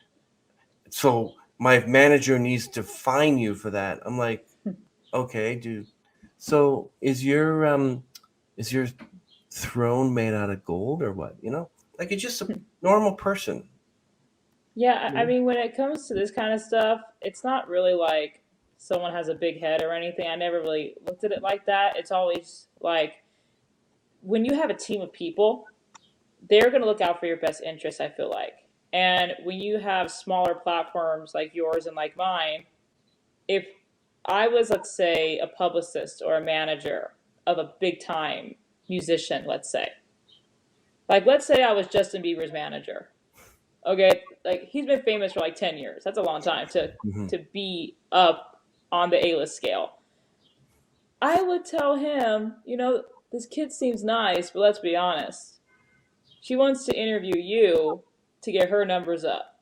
So my manager needs to fine you for that. I'm like, okay, dude. So is your throne made out of gold or what? Like you're just a normal person. Yeah, You I know? mean, when it comes to this kind of stuff, it's not really like someone has a big head or anything. I never really looked at it like that. It's always like when you have a team of people, they're going to look out for your best interests, I feel like. And when you have smaller platforms like yours and like mine, if I was, let's say, a publicist or a manager of a big time musician, let's say, like, let's say I was Justin Bieber's manager. Okay, like he's been famous for like 10 years. That's a long time Hmm. to be up on the A-list scale. I would tell him, this kid seems nice, but let's be honest. She wants to interview you to get her numbers up.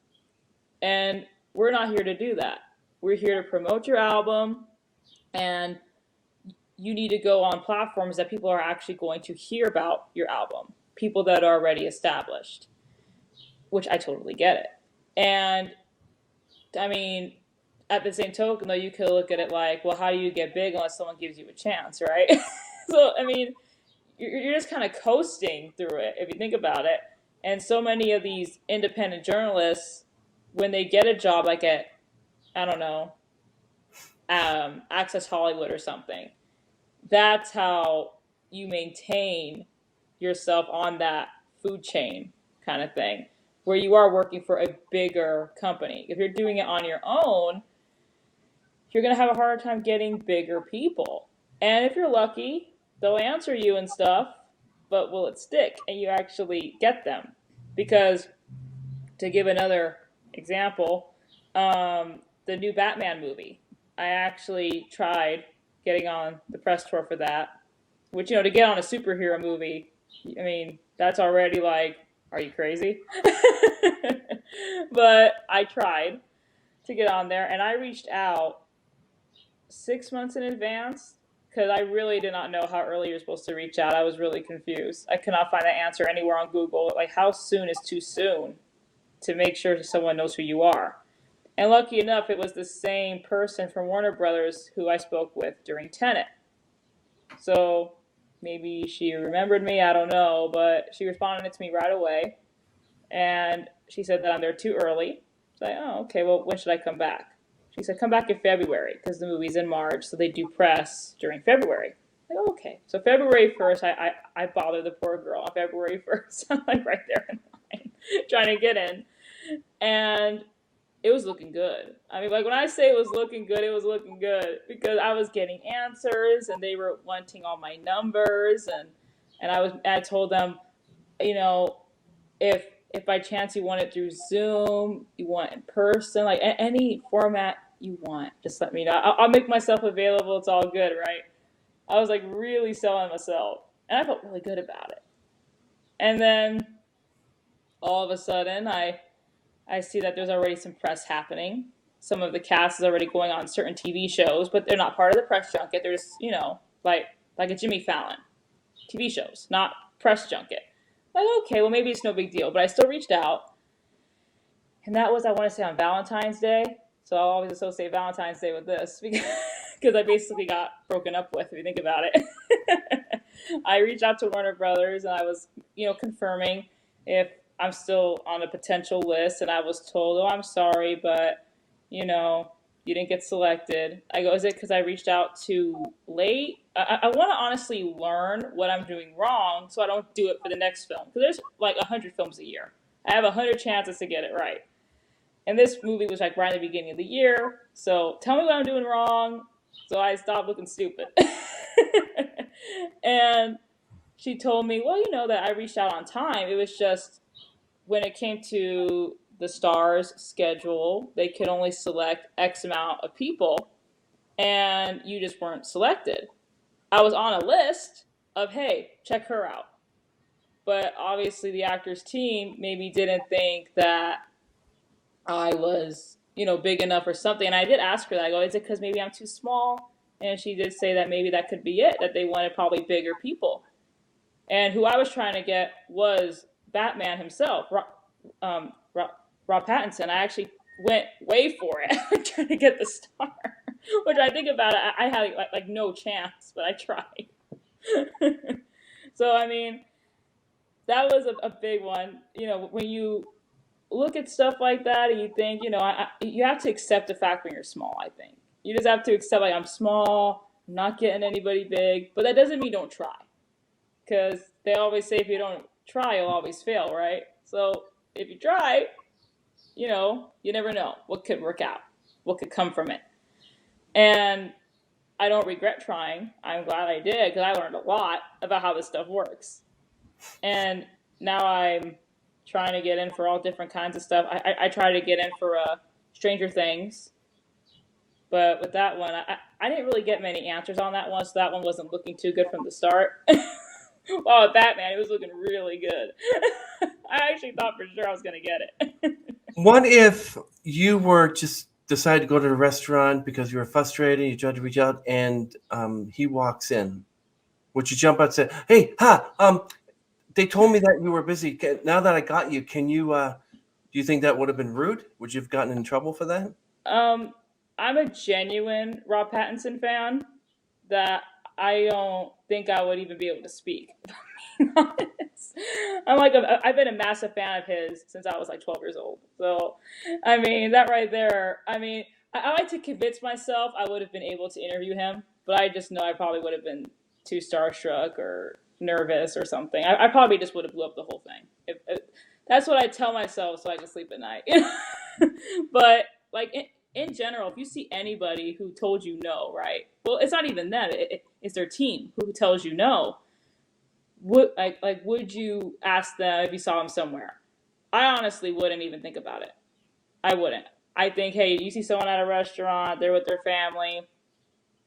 And we're not here to do that. We're here to promote your album, and you need to go on platforms that people are actually going to hear about your album, people that are already established, which I totally get it. And I mean, at the same token, though, you could look at it like, well, how do you get big unless someone gives you a chance, right? So, I mean, you're just kind of coasting through it if you think about it. And so many of these independent journalists, when they get a job like at, I don't know, Access Hollywood or something, that's how you maintain yourself on that food chain kind of thing, where you are working for a bigger company. If you're doing it on your own, you're going to have a harder time getting bigger people. And if you're lucky, they'll answer you and stuff, but will it stick and you actually get them? Because to give another example, the new Batman movie, I actually tried getting on the press tour for that, which, to get on a superhero movie, I mean, that's already like, are you crazy? But I tried to get on there and I reached out 6 months in advance because I really did not know how early you're supposed to reach out. I was really confused. I could not find that answer anywhere on Google. Like, how soon is too soon to make sure someone knows who you are? And lucky enough, it was the same person from Warner Brothers who I spoke with during Tenet. So maybe she remembered me, I don't know, but she responded to me right away. And she said that I'm there too early. So oh, okay, well, when should I come back? She said, come back in February because the movie's in March, so they do press during February. Like, oh, okay. So February 1st, I bothered the poor girl on February 1st. I'm like right there in line trying to get in. And it was looking good. I mean, like when I say it was looking good, it was looking good because I was getting answers and they were wanting all my numbers and I told them, you know, if if by chance you want it through Zoom, you want in person, like any format you want, just let me know. I'll make myself available. It's all good, right? I was like really selling myself, and I felt really good about it. And then all of a sudden, I see that there's already some press happening. Some of the cast is already going on certain TV shows, but they're not part of the press junket. They're just, like a Jimmy Fallon TV shows, not press junket. Like, okay, well, maybe it's no big deal, but I still reached out. And that was, I want to say, on Valentine's Day. So I'll always associate Valentine's Day with this because I basically got broken up with, if you think about it. I reached out to Warner Brothers and I was, confirming if I'm still on a potential list. And I was told, oh, I'm sorry, but, you didn't get selected. I go, is it because I reached out too late? I want to honestly learn what I'm doing wrong so I don't do it for the next film. Because there's like 100 films a year. I have 100 chances to get it right. And this movie was like right in the beginning of the year. So tell me what I'm doing wrong so I stop looking stupid. And she told me, well, that I reached out on time. It was just when it came to the stars schedule, they could only select X amount of people, and you just weren't selected. I was on a list of, hey, check her out. But obviously, the actors team maybe didn't think that I was, big enough or something. And I did ask her that. I go, is it because maybe I'm too small? And she did say that maybe that could be it, that they wanted probably bigger people. And who I was trying to get was Batman himself, Rob Pattinson. I actually went way for it, trying to get the star. Which I think about it, I had like no chance, but I tried. So I mean, that was a big one. When you look at stuff like that and you think, you have to accept the fact when you're small, I think. You just have to accept, like, I'm small, I'm not getting anybody big, but that doesn't mean don't try. Because they always say if you don't try, you'll always fail, right? So if you try, you never know what could work out, what could come from it. And I don't regret trying. I'm glad I did because I learned a lot about how this stuff works. And now I'm trying to get in for all different kinds of stuff. I try to get in for Stranger Things. But with that one, I didn't really get many answers on that one, so that one wasn't looking too good from the start. Well, with Batman, it was looking really good. I actually thought for sure I was going to get it. What if you were just decided to go to the restaurant because you were frustrated, you tried to reach out, and he walks in? Would you jump out and say, "Hey, they told me that you were busy. Now that I got you, can you? Do you think that would have been rude? Would you have gotten in trouble for that?" I'm a genuine Rob Pattinson fan that I don't think I would even be able to speak. I've been a massive fan of his since I was like 12 years old. So, I mean, that right there, I like to convince myself I would have been able to interview him, but I just know I probably would have been too starstruck or nervous or something. I probably just would have blew up the whole thing. That's what I tell myself so I can sleep at night. But, like, in general, if you see anybody who told you no, right? Well, it's not even them. It's their team who tells you no. Would you ask them if you saw them somewhere? I honestly wouldn't even think about it. I wouldn't. I think, hey, you see someone at a restaurant, they're with their family,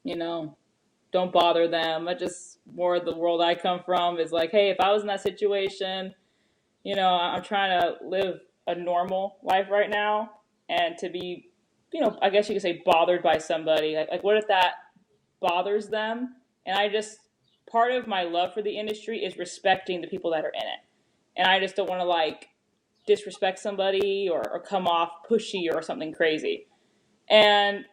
don't bother them. I just, more of the world I come from is like, hey, if I was in that situation, I'm trying to live a normal life right now, and to be, I guess you could say bothered by somebody. Like what if that bothers them? And part of my love for the industry is respecting the people that are in it. And I just don't want to disrespect somebody or come off pushy or something crazy. But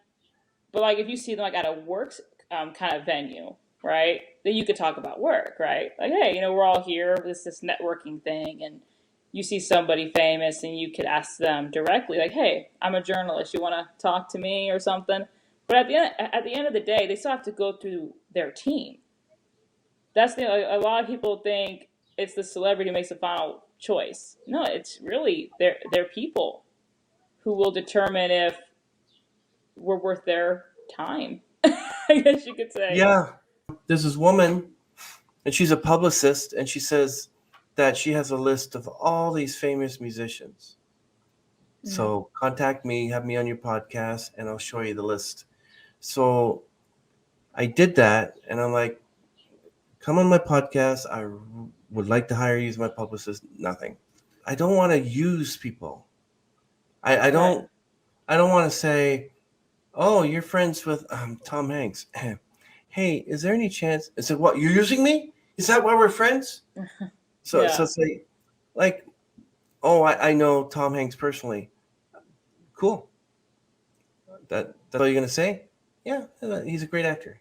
if you see them at a work kind of venue, right, then you could talk about work, right? Like, hey, we're all here, this networking thing, and you see somebody famous and you could ask them directly, like, hey, I'm a journalist, you want to talk to me or something? But at the end of the day, they still have to go through their team. That's a lot of people think it's the celebrity who makes the final choice. No, it's really their people who will determine if we're worth their time. I guess you could say. Yeah. There's this woman, and she's a publicist, and she says that she has a list of all these famous musicians. Mm-hmm. So contact me, have me on your podcast, and I'll show you the list. So I did that, and I'm like, come on my podcast. I would like to hire you as my publicist. Nothing. I don't want to use people. I don't want to say, oh, you're friends with Tom Hanks. Hey, is there any chance? I said, what? You're using me? Is that why we're friends? So say, like, oh, I know Tom Hanks personally. Cool. That's all you're gonna say? Yeah, he's a great actor.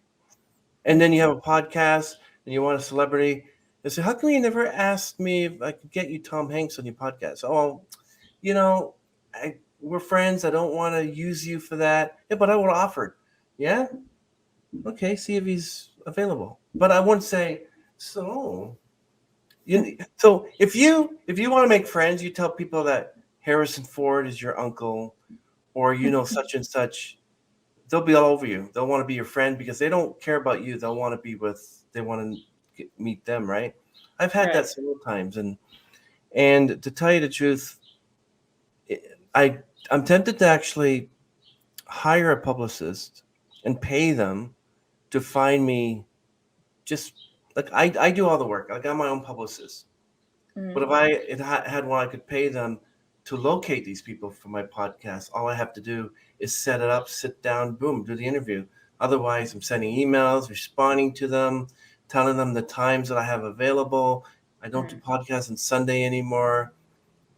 And then you have a podcast and you want a celebrity. They say, how come you never asked me if I could get you Tom Hanks on your podcast? Oh, we're friends. I don't want to use you for that. Yeah, but I would have offered. Yeah? Okay, see if he's available. But I wouldn't say, so if you want to make friends, you tell people that Harrison Ford is your uncle, or such and such. They'll be all over you. They'll want to be your friend because they don't care about you. They want to meet them, right? I've had that several times, and to tell you the truth, I'm tempted to actually hire a publicist and pay them to find me. Just like I do all the work. I got my own publicist, but if I had one, I could pay them to locate these people for my podcast. All I have to do is set it up, sit down, boom, do the interview. Otherwise, I'm sending emails, responding to them, telling them the times that I have available. I don't do podcasts on Sunday anymore,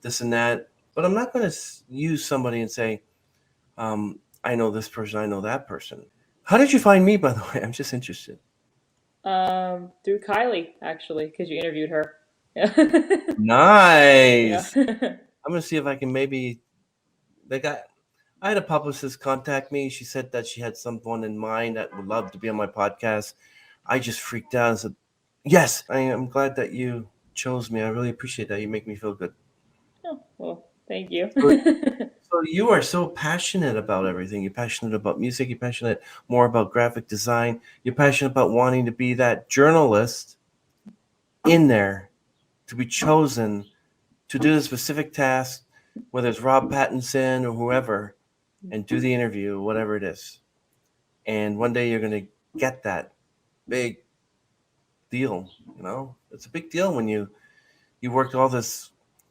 this and that. But I'm not going to use somebody and say, I know this person, I know that person. How did you find me, by the way? I'm just interested. Through Kylie, actually, because you interviewed her. Nice. Yeah. I'm gonna see if I can maybe. I had a publicist contact me. She said that she had someone in mind that would love to be on my podcast. I just freaked out and said, "Yes, I am glad that you chose me. I really appreciate that. You make me feel good." Oh, well, thank you. So, so you are so passionate about everything. You're passionate about music. You're passionate more about graphic design. You're passionate about wanting to be that journalist in there to be chosen to do the specific task, whether it's Rob Pattinson or whoever, and do the interview, whatever it is. And one day you're going to get that big deal. It's a big deal when you worked all this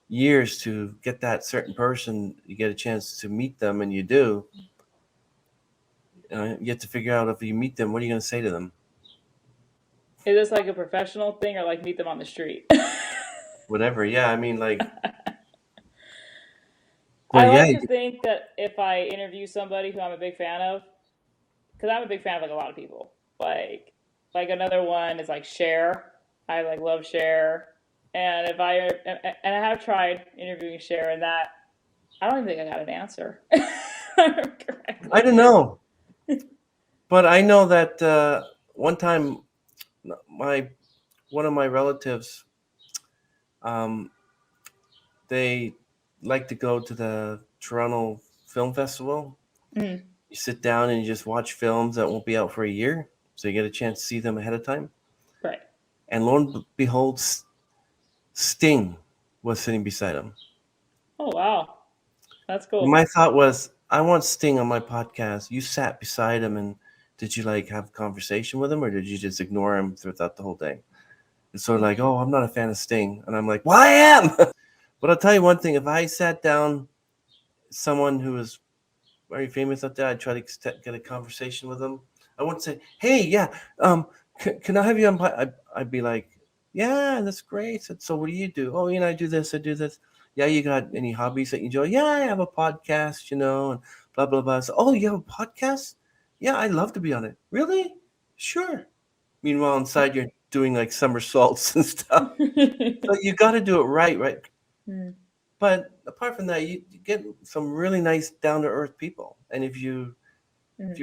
years to get that certain person. You get a chance to meet them, and you do. You have to figure out if you meet them, what are you going to say to them? Is this like a professional thing or like meet them on the street? Whatever. Yeah, I mean, like, I well, yeah, like to think that if I interview somebody who I'm a big fan of, because I'm a big fan of like a lot of people, like another one is like Cher. I like love Cher, and if I and I have tried interviewing Cher, and that I don't even think I got an answer. I don't know, but I know that one time my one of my relatives, um, they like to go to the Toronto Film Festival. Mm. You sit down and you just watch films that won't be out for a year, so you get a chance to see them ahead of time. Right. And lo and behold, Sting was sitting beside him. Oh wow, that's cool. My thought was, I want Sting on my podcast. You sat beside him, and did you like have a conversation with him, or did you just ignore him throughout the whole day? It's sort of like, oh, I'm not a fan of Sting, and I'm like, well, I am. But I'll tell you one thing: if I sat down someone who was very famous out there, I'd try to get a conversation with them. I wouldn't say, hey, yeah, can I have you on? I'd be like, yeah, that's great. So what do you do? Oh, I do this, I do this. Yeah, you got any hobbies that you enjoy? Yeah, I have a podcast, and blah, blah, blah. So, oh, you have a podcast? Yeah, I'd love to be on it. Really? Sure. Meanwhile, inside you're doing like somersaults and stuff. So you got to do it right? Mm. But apart from that, you get some really nice, down to earth people, and if you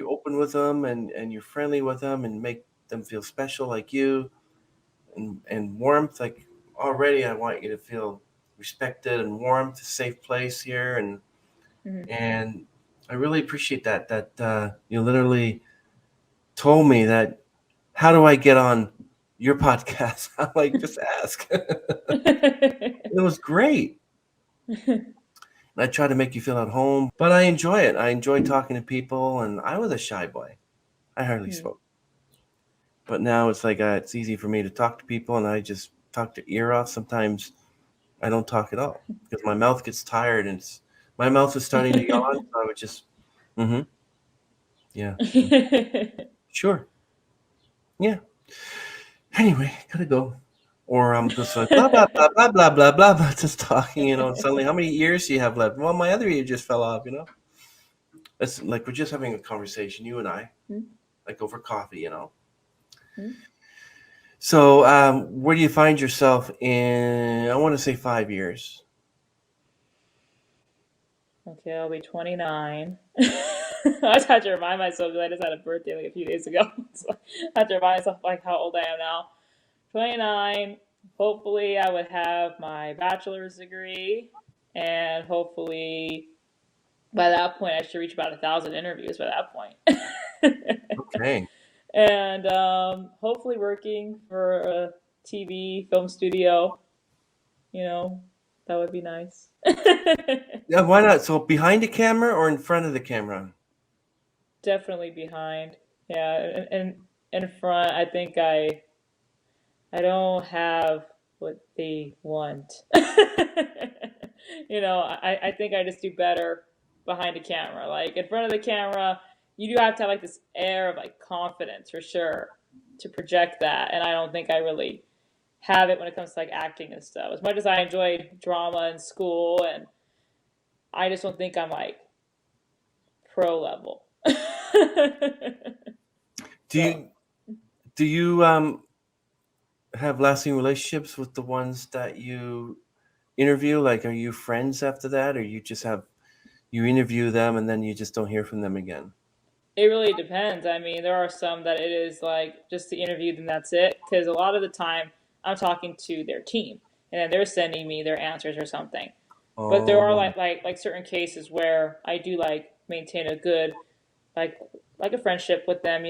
open with them and you're friendly with them and make them feel special like you, and warmth, like already, I want you to feel respected and warmth, a safe place here, and I really appreciate that you literally told me that. How do I get on your podcast? I'm like, just ask. It was great. I try to make you feel at home, but I enjoy it. I enjoy talking to people, and I was a shy boy. I hardly spoke. But now it's like it's easy for me to talk to people, and I just talk their ear off. Sometimes I don't talk at all because my mouth gets tired, and my mouth is starting to yawn. So I would just, yeah, sure, yeah. Anyway, gotta go. Or I'm just like blah blah blah blah blah blah blah blah, just talking, and suddenly, how many ears do you have left? Well, my other ear just fell off. It's like we're just having a conversation, you and I, like over coffee. So, where do you find yourself in? I want to say 5 years. Okay, I'll be 29. I just had to remind myself because I just had a birthday like a few days ago. So I had to remind myself like how old I am now. 29. Hopefully, I would have my bachelor's degree, and hopefully, by that point, I should reach about 1,000 interviews by that point. Okay. And hopefully, working for a TV film studio. That would be nice. Yeah, why not? So behind the camera or in front of the camera? Definitely behind. Yeah, and in front, I think I don't have what they want. I think I just do better behind the camera. Like in front of the camera, you do have to have like this air of like confidence for sure to project that, and I don't think I really have it when it comes to like acting and stuff. As much as I enjoyed drama in school, and I just don't think I'm like pro level. Do you have lasting relationships with the ones that you interview? Like, are you friends after that, or you interview them and then you just don't hear from them again? It really depends. I mean, there are some that it is like just to interview them, that's it. Because a lot of the time, I'm talking to their team, and then they're sending me their answers or something. But there are Oh, like certain cases where I do like maintain a good like like a friendship with them,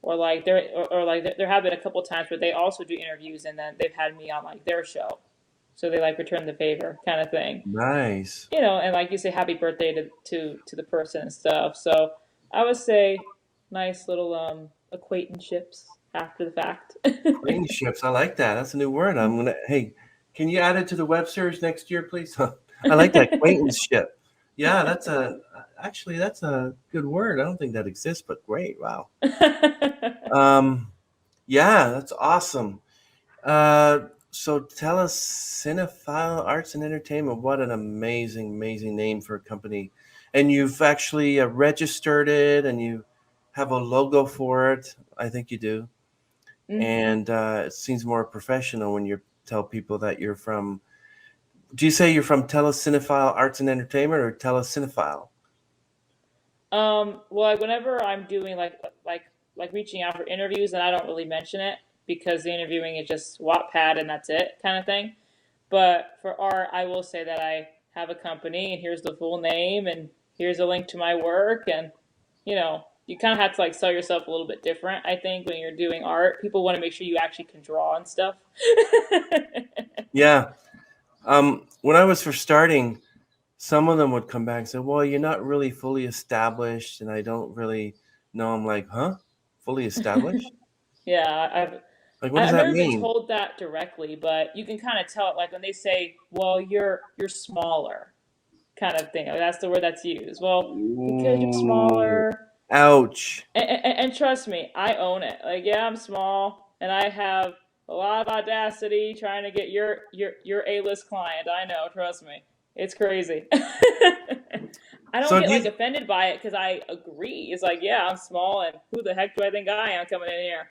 or like or like there have been a couple times where they also do interviews, and then they've had me on like their show, so they like return the favor kind of thing. nice. And like you say happy birthday to the person and stuff. So I would say nice little acquaintanceships after the fact. Acquaintanceships. I like that. That's a new word. Hey, can you add it to the web series next year, please? I like that acquaintanceship. Yeah, actually, that's a good word. I don't think that exists, but great. Wow. Um, yeah, that's awesome. So tell us, Cinephile Arts and Entertainment. What an amazing, amazing name for a company. And you've actually registered it and you have a logo for it. I think you do. Hmm. And it seems more professional when you tell people that you're from. Do you say you're from Cinephile Arts and Entertainment or Cinephile? Well, like whenever I'm doing like reaching out for interviews, and I don't really mention it because the interviewing is just Wattpad and that's it kind of thing. But for art, I will say that I have a company, and here's the full name, and here's a link to my work, and you kind of have to like sell yourself a little bit different. I think when you're doing art, people want to make sure you actually can draw and stuff. Yeah. When I was first starting, some of them would come back and say, "Well, you're not really fully established," and I don't really know. I'm like, "Huh? Fully established? Yeah, Like, what does I've that never been mean?" told that directly, but you can kind of tell it, like when they say, "Well, you're smaller," kind of thing. Like, that's the word that's used. Well, because you're Ooh, smaller, ouch. and trust me, I own it. Like, yeah, I'm small, and I have a lot of audacity trying to get your A-list client. I know, trust me, it's crazy. I don't So get do like you? offended by it because I agree. It's like, yeah, I'm small, and who the heck do I think I am coming in here?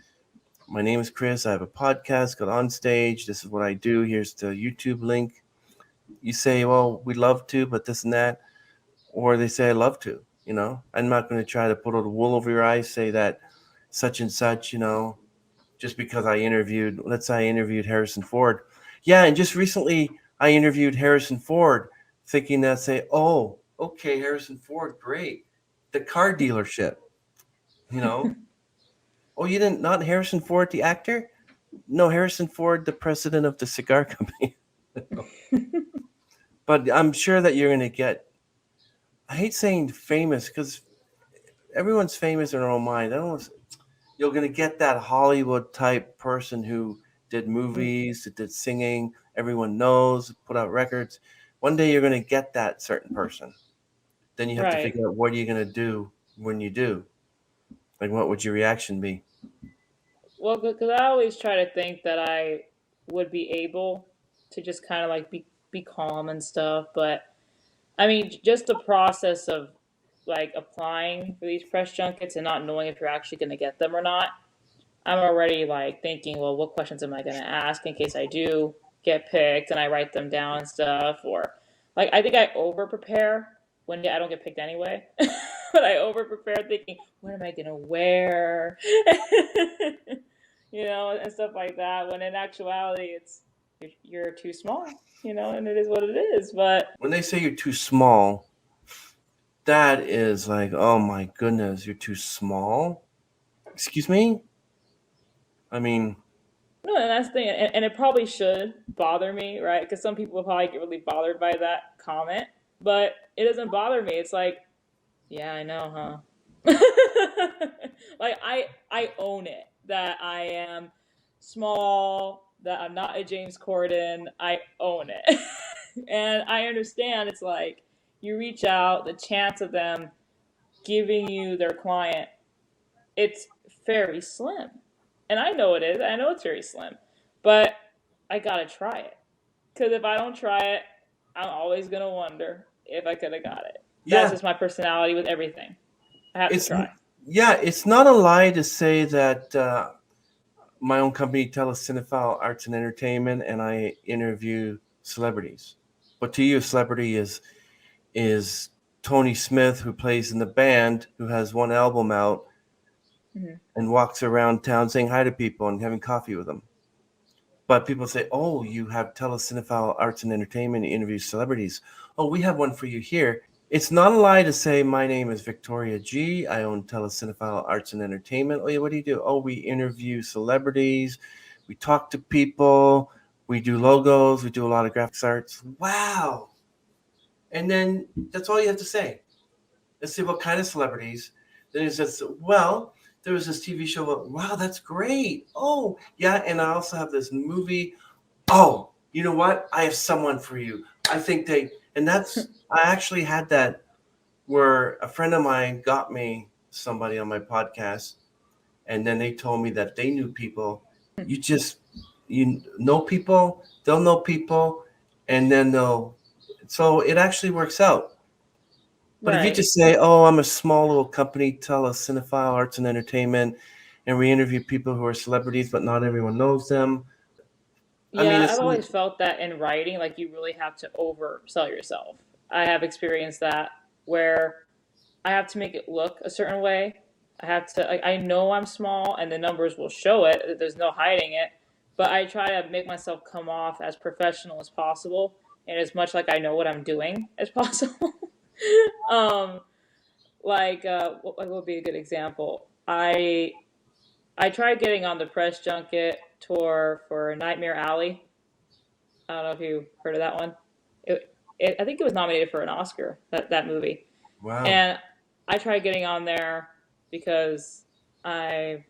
My name is Chris. I have a podcast called On Stage. This is what I do. Here's the YouTube link. You say, "Well, we love to, but this and that," or they say, "I love to." I'm not going to try to put a wool over your eyes. Say that such and such. Just because let's say I interviewed Harrison Ford. Yeah, and just recently I interviewed Harrison Ford, thinking that say, "Oh, okay, Harrison Ford, great, the car dealership." You know, oh, you didn't not Harrison Ford, the actor? No, Harrison Ford, the president of the cigar company. But I'm sure that you're going to get. I hate saying famous because everyone's famous in their own mind. I don't. You're going to get that Hollywood type person who did movies, that did singing, everyone knows, put out records. One day you're going to get that certain person. Then you have to Right. figure out what are you going to do when you do. Like, what would your reaction be? Well, because I always try to think that I would be able to just kind of like be calm and stuff, but I mean, just the process of like applying for these press junkets and not knowing if you're actually going to get them or not, I'm already like thinking, well, what questions am I going to ask in case I do get picked, and I write them down and stuff, or like I think I over prepare when I don't get picked anyway. But I over prepare thinking, what am I going to wear? And stuff like that. When in actuality, you're too small, and it is what it is. But When they say you're too small, that is like, oh my goodness, you're too small? Excuse me? I mean, no, and that's the thing, and it probably should bother me, right? Because some people will probably get really bothered by that comment, but it doesn't bother me. It's like, yeah, I know, huh? Like I own it that I am small, that I'm not a James Corden. I own it. And I understand it's like you reach out, the chance of them giving you their client, it's very slim. And I know it is. I know it's very slim. But I gotta try it. Because if I don't try it, I'm always gonna wonder if I could have got it. That's yeah, just my personality with everything. I have to it's try. yeah, it's not a lie to say that my own company, Cinephile Arts and Entertainment, and I interview celebrities. but to you, a celebrity is Tony Smith, who plays in the band, who has one album out Mhm. and walks around town saying hi to people and having coffee with them. But people say, "Oh, you have Telecinefile Arts and Entertainment, you interview celebrities. Oh, we have one for you here." It's not a lie to say, "My name is Victoria G. I own Telecinefile Arts and Entertainment." Oh, yeah, what do you do? Oh, we interview celebrities. We talk to people. We do logos. We do a lot of graphics arts. Wow. And then that's all you have to say. Let's see what kind of celebrities. Then he says, "Well, there was this TV show. Wow, that's great. Oh, yeah. And I also have this movie. Oh, you know what? I have someone for you. I think I actually had that where a friend of mine got me somebody on my podcast, and then they told me that they knew people. You know people, they'll know people, and then so it actually works out. But if you Right. just say, "Oh, I'm a small little company, Cinephile Arts and Entertainment, and we interview people who are celebrities, but not everyone knows them." I mean, Yeah, I've it's always felt that in writing, like you really have to oversell yourself. I have experienced that where I have to make it look a certain way. I have to, like, I know I'm small and the numbers will show it. There's no hiding it. But I try to make myself come off as professional as possible and as much like I know what I'm doing as possible. um, what would be a good example? I tried getting on the press junket tour for Nightmare Alley. I don't know if you heard of that one. I think it was nominated for an Oscar, that movie. wow. And I tried getting on there because I'm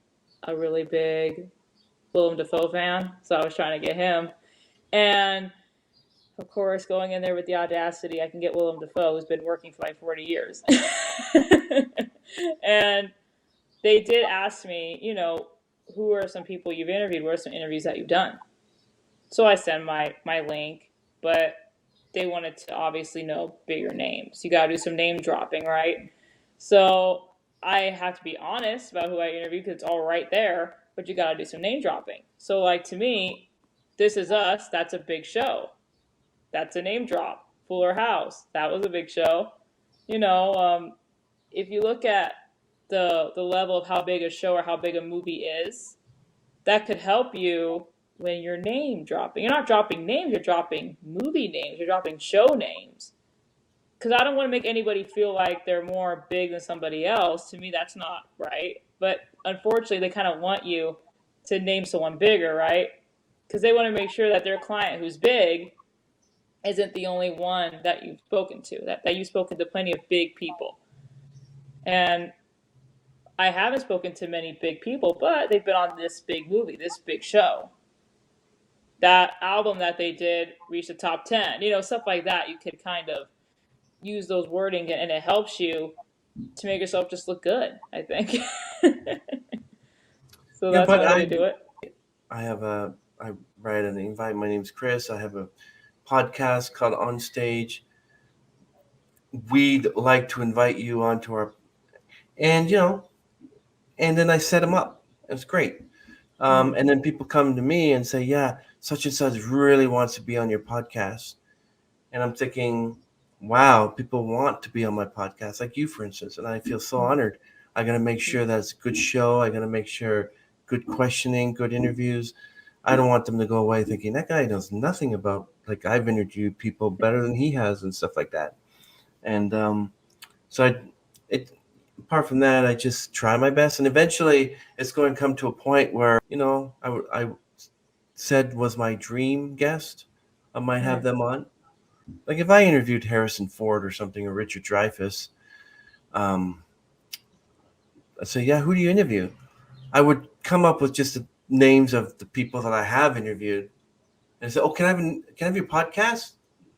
a really big Willem Dafoe fan, so I was trying to get him. And of course, going in there with the audacity, I can get Willem Dafoe, who's been working for like 40 years. And they did ask me, who are some people you've interviewed? What are some interviews that you've done? So I send my link, but they wanted to obviously know bigger names. You got to do some name dropping, right? So I have to be honest about who I interviewed because it's all right there, but you got to do some name dropping. So, like, to me, This Is Us, that's a big show. That's a name drop. Fuller House, that was a big show. You know, if you look at the level of how big a show or how big a movie is, that could help you when you're name dropping. You're not dropping names, you're dropping movie names, you're dropping show names. Because I don't want to make anybody feel like they're more big than somebody else. To me, that's not right. But unfortunately, they kind of want you to name someone bigger, right? Because they want to make sure that their client who's big isn't the only one that you've spoken to, that you've spoken to plenty of big people. And I haven't spoken to many big people, but they've been on this big movie, this big show. That album that they did reached the top 10, stuff like that. You could kind of use those wording and it helps you to make yourself just look good, I think. So Yeah, that's but one way to do it. I write an invite. My name's Chris. I have a podcast called On Stage. We'd like to invite you onto our, and and then I set them up. It's great. Mm-hmm. And then people come to me and say, "Yeah, such and such really wants to be on your podcast." And I'm thinking, wow, people want to be on my podcast, like you, for instance. And I feel so honored. I got to make sure that's a good show. I got to make sure good questioning, good interviews. I don't want them to go away thinking that guy knows nothing about, like, I've interviewed people better than he has and stuff like that. And so apart from that, I just try my best. And eventually it's going to come to a point where, I said was my dream guest. I might have Mm-hmm. them on. Like if I interviewed Harrison Ford or something, or Richard Dreyfuss, um, I'd say, "Yeah, who do you interview?" I would come up with just the names of the people that I have interviewed, and say, "Oh, can I have your podcast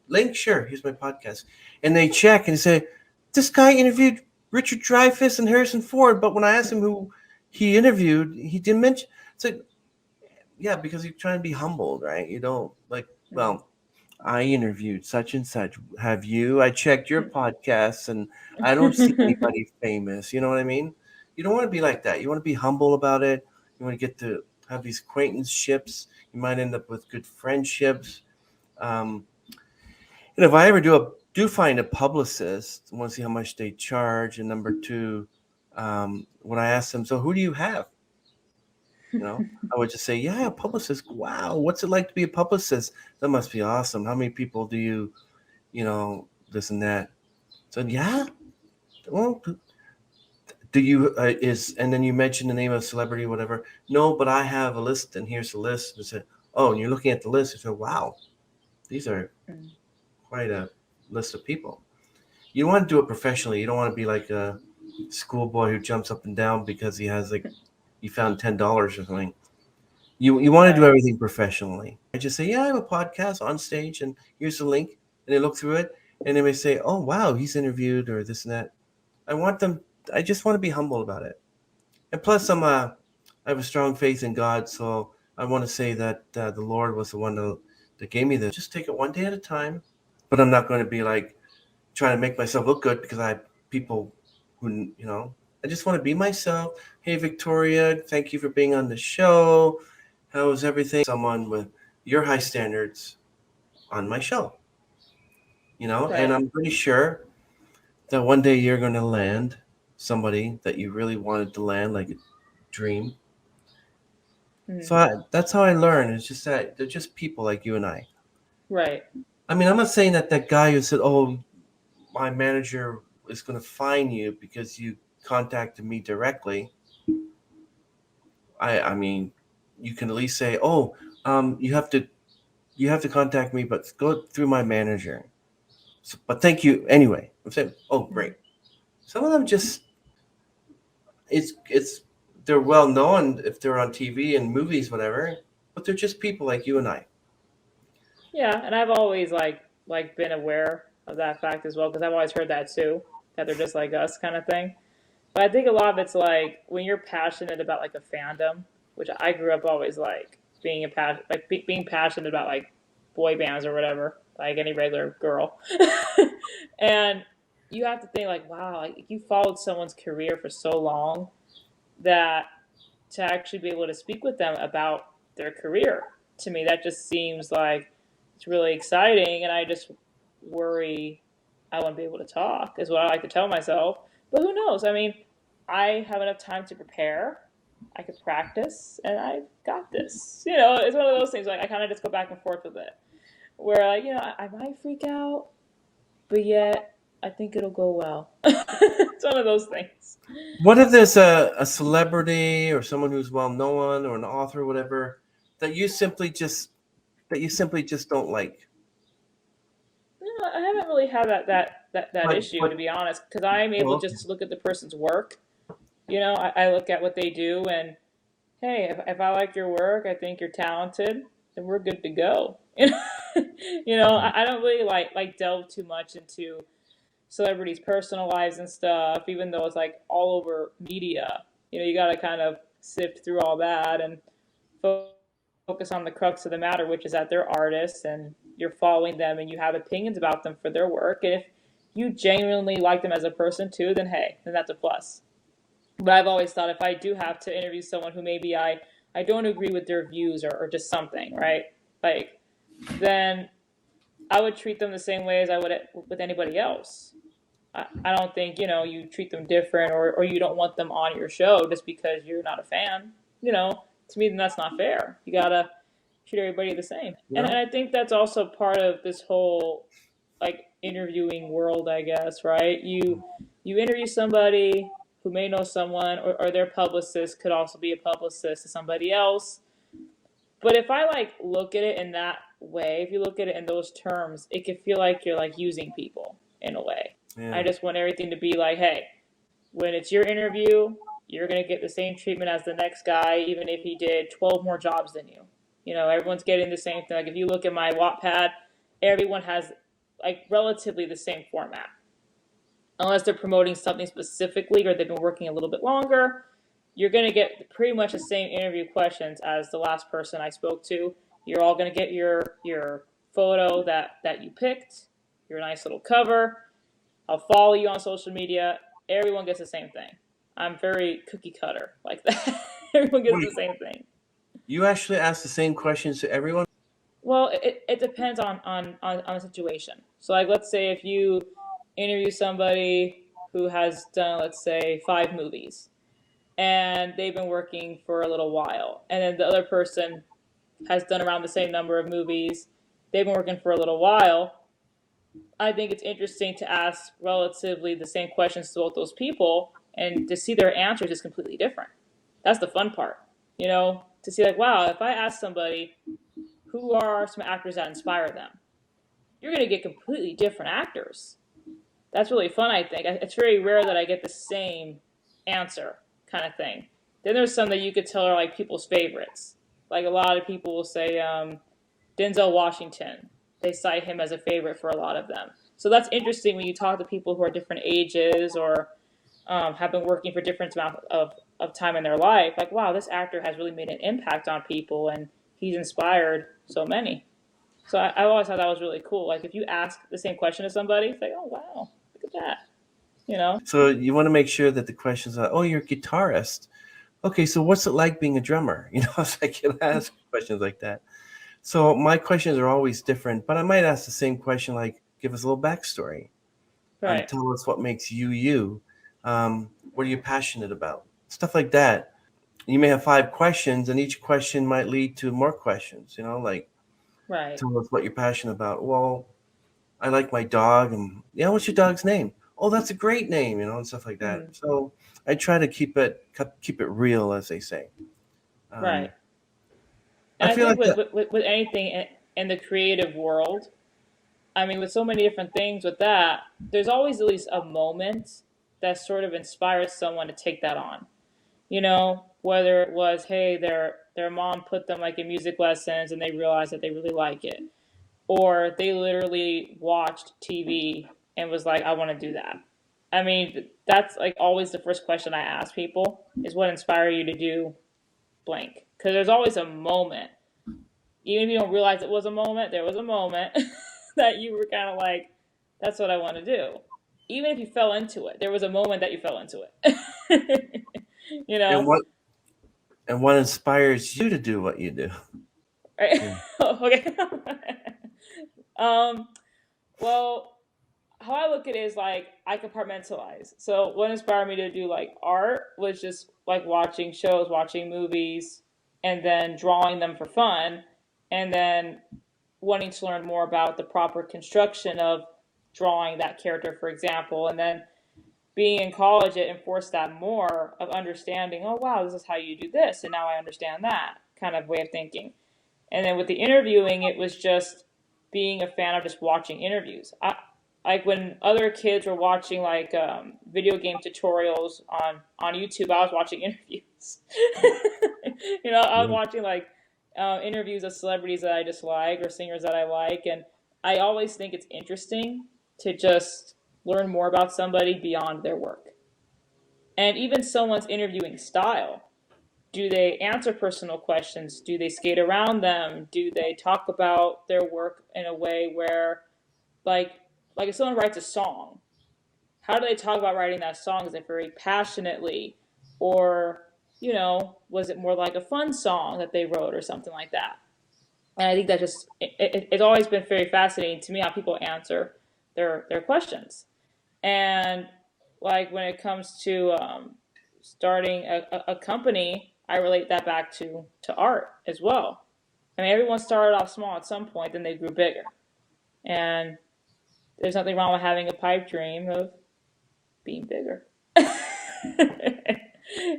link? Sure, here's my podcast." And they check and say, "This guy interviewed Richard Dreyfuss and Harrison Ford, but when I asked him who he interviewed, he didn't mention." It's like, yeah, because you're trying to be humbled, right? You don't like, Mm-hmm. well, I interviewed such and such. Have you? I checked your podcasts and I don't see anybody famous. You know what I mean? You don't want to be like that. You want to be humble about it. You want to get to have these acquaintanceships. You might end up with good friendships. Um, And if I ever do find a publicist, I want to see how much they charge. And number two, when I ask them, so who do you have? I would just say, yeah, a publicist. Wow, what's it like to be a publicist? That must be awesome. How many people do this and that? So yeah, well, do you and then you mention the name of a celebrity, whatever. No, but I have a list, and here's the list. And said, oh, and you're looking at the list. You say, wow, these are quite a list of people. You want to do it professionally. You don't want to be like a schoolboy who jumps up and down because he found $10 or something. You want to do everything professionally. I just say, yeah, I have a podcast on stage, and here's the link. And they look through it, and they may say, oh, wow, he's interviewed or this and that. I just want to be humble about it. And plus, I have a strong faith in God, so I want to say that the Lord was the one that gave me this. Just take it one day at a time. But I'm not going to be like trying to make myself look good because I have people who, I just want to be myself. Hey, Victoria, thank you for being on the show. How is everything? Someone with your high standards on my show, Right. And I'm pretty sure that one day you're going to land somebody that you really wanted to land, like a dream. So that's how I learn. It's just that they're just people like you and I. Right. I mean, I'm not saying that guy who said, oh, my manager is going to fine you because you contacted me directly. I mean, you can at least say, oh, you have to contact me, but go through my manager. So, but thank you anyway. I'm saying, oh, great. Some of them just, they're well known if they're on TV and movies, whatever, but they're just people like you and I. Yeah, and I've always like been aware of that fact as well because I've always heard that too, that they're just like us kind of thing. But I think a lot of it's like when you're passionate about like a fandom, which I grew up always like being being passionate about like boy bands or whatever, like any regular girl. And you have to think like, wow, like you followed someone's career for so long that to actually be able to speak with them about their career, to me that just seems like it's really exciting, and I just worry I won't be able to talk is what I like to tell myself. But who knows? I mean, I have enough time to prepare. I could practice, and I've got this. It's one of those things like I kind of just go back and forth with it, where like I might freak out, but yet I think it'll go well. It's one of those things. What if there's a celebrity or someone who's well known or an author or whatever that you simply just don't like? I haven't really had that issue, But to be honest, because I'm able just to look at the person's work. I look at what they do, and hey, if I like your work, I think you're talented, then we're good to go. I don't really like delve too much into celebrities' personal lives and stuff, even though it's like all over media. You got to kind of sift through all that and focus on the crux of the matter, which is that they're artists and you're following them and you have opinions about them for their work. And if you genuinely like them as a person too, then hey, then that's a plus. But I've always thought if I do have to interview someone who maybe I don't agree with their views or just something, right? Like, then I would treat them the same way as I would with anybody else. I don't think, you treat them different or you don't want them on your show just because you're not a fan. To me, then that's not fair. You got to treat everybody the same. Yeah. And I think that's also part of this whole like interviewing world, I guess, right? You interview somebody who may know someone or their publicist could also be a publicist to somebody else. But if I like look at it in that way, if you look at it in those terms, it can feel like you're like using people in a way. Yeah. I just want everything to be like, hey, when it's your interview, you're going to get the same treatment as the next guy, even if he did 12 more jobs than you. Everyone's getting the same thing. Like if you look at my Wattpad, everyone has like relatively the same format. Unless they're promoting something specifically or they've been working a little bit longer, you're going to get pretty much the same interview questions as the last person I spoke to. You're all going to get your photo that you picked, your nice little cover. I'll follow you on social media. Everyone gets the same thing. I'm very cookie cutter like that. Everyone gets the same thing. You actually ask the same questions to everyone? Well, it depends on the situation. So like let's say if you interview somebody who has done, let's say, 5 movies, and they've been working for a little while, and then the other person has done around the same number of movies, they've been working for a little while, I think it's interesting to ask relatively the same questions to both those people and to see their answers is completely different. That's the fun part, to see like, wow, if I ask somebody who are some actors that inspire them, you're going to get completely different actors. That's really fun, I think. It's very rare that I get the same answer kind of thing. Then there's some that you could tell are like people's favorites. Like a lot of people will say Denzel Washington. They cite him as a favorite for a lot of them. So that's interesting when you talk to people who are different ages or have been working for different amount of time in their life. Like, wow, this actor has really made an impact on people and he's inspired so many. So I always thought that was really cool. Like if you ask the same question to somebody, it's like, oh, wow, look at that. So you want to make sure that the questions are, oh, you're a guitarist. Okay, so what's it like being a drummer? It's like you'll ask questions like that. So my questions are always different, but I might ask the same question, like, give us a little backstory. Right. Tell us what makes you you. What are you passionate about? Stuff like that. You may have 5 questions, and each question might lead to more questions. Like, Right. tell us what you're passionate about. Well, I like my dog, and what's your dog's name? Oh, that's a great name, and stuff like that. Mm-hmm. So I try to keep it real, as they say. Right. And I I feel think like that. with anything in the creative world, I mean, with so many different things with that, there's always at least a moment that sort of inspires someone to take that on. Whether it was, hey, their mom put them like in music lessons and they realized that they really like it, or they literally watched TV and was like, I want to do that. I mean, that's like always the first question I ask people is what inspired you to do blank? Because there's always a moment, even if you don't realize it was a moment, there was a moment that you were kind of like, that's what I want to do. Even if you fell into it, there was a moment that you fell into it. you And know? what inspires you to do what you do? Right? Yeah. Okay. um, well, how I look at it is like I compartmentalize. So what inspired me to do like art was just like watching shows, watching movies, and then drawing them for fun, and then wanting to learn more about the proper construction of drawing that character, for example, and then being in college it enforced that more of understanding, oh wow, this is how you do this, and now I understand that kind of way of thinking. And then with the interviewing, it was just being a fan of just watching interviews. Like when other kids were watching like video game tutorials on YouTube, I was watching interviews. I was watching like interviews of celebrities that I just like or singers that I like, and I always think it's interesting to just learn more about somebody beyond their work, and even someone's interviewing style. Do they answer personal questions? Do they skate around them? Do they talk about their work in a way where, like if someone writes a song, how do they talk about writing that song? Is it very passionately, or was it more like a fun song that they wrote or something like that? And I think that just it's always been very fascinating to me how people answer their questions. And like when it comes to starting a company, I relate that back to art as well. I mean, everyone started off small at some point, then they grew bigger. And there's nothing wrong with having a pipe dream of being bigger.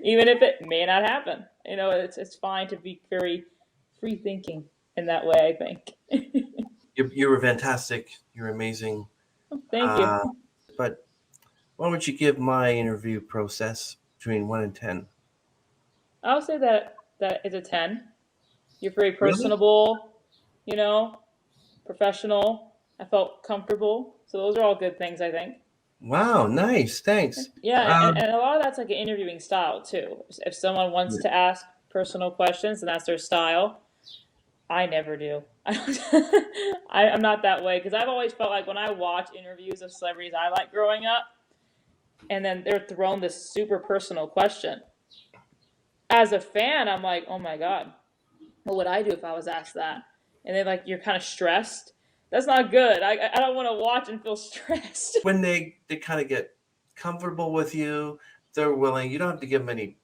Even if it may not happen. It's fine to be very free thinking in that way, I think. You were fantastic. You're amazing. Thank you. But why don't you give my interview process between 1 and 10? I'll say that is a 10. You're very Really? personable, professional. I felt comfortable. So those are all good things, I think. Wow, nice. Thanks. Yeah, Um, and a lot of that's like an interviewing style too. If someone wants to ask personal questions and that's their style, I never do. I'm not that way because I've always felt like when I watch interviews of celebrities I like growing up, and then they're thrown this super personal question. As a fan, I'm like, oh my God, what would I do if I was asked that? And then like you're kind of stressed That's not good. I don't want to watch and feel stressed. When they kind of get comfortable with you, they're willing. You don't have to give them any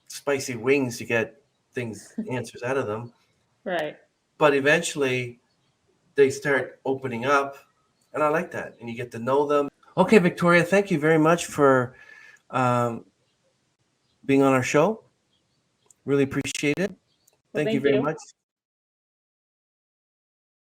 spicy wings to get answers out of them. Right. But eventually they start opening up, and I like that. And you get to know them. Okay, Victoria, thank you very much for being on our show. Really appreciate it. Well, Thank you very much.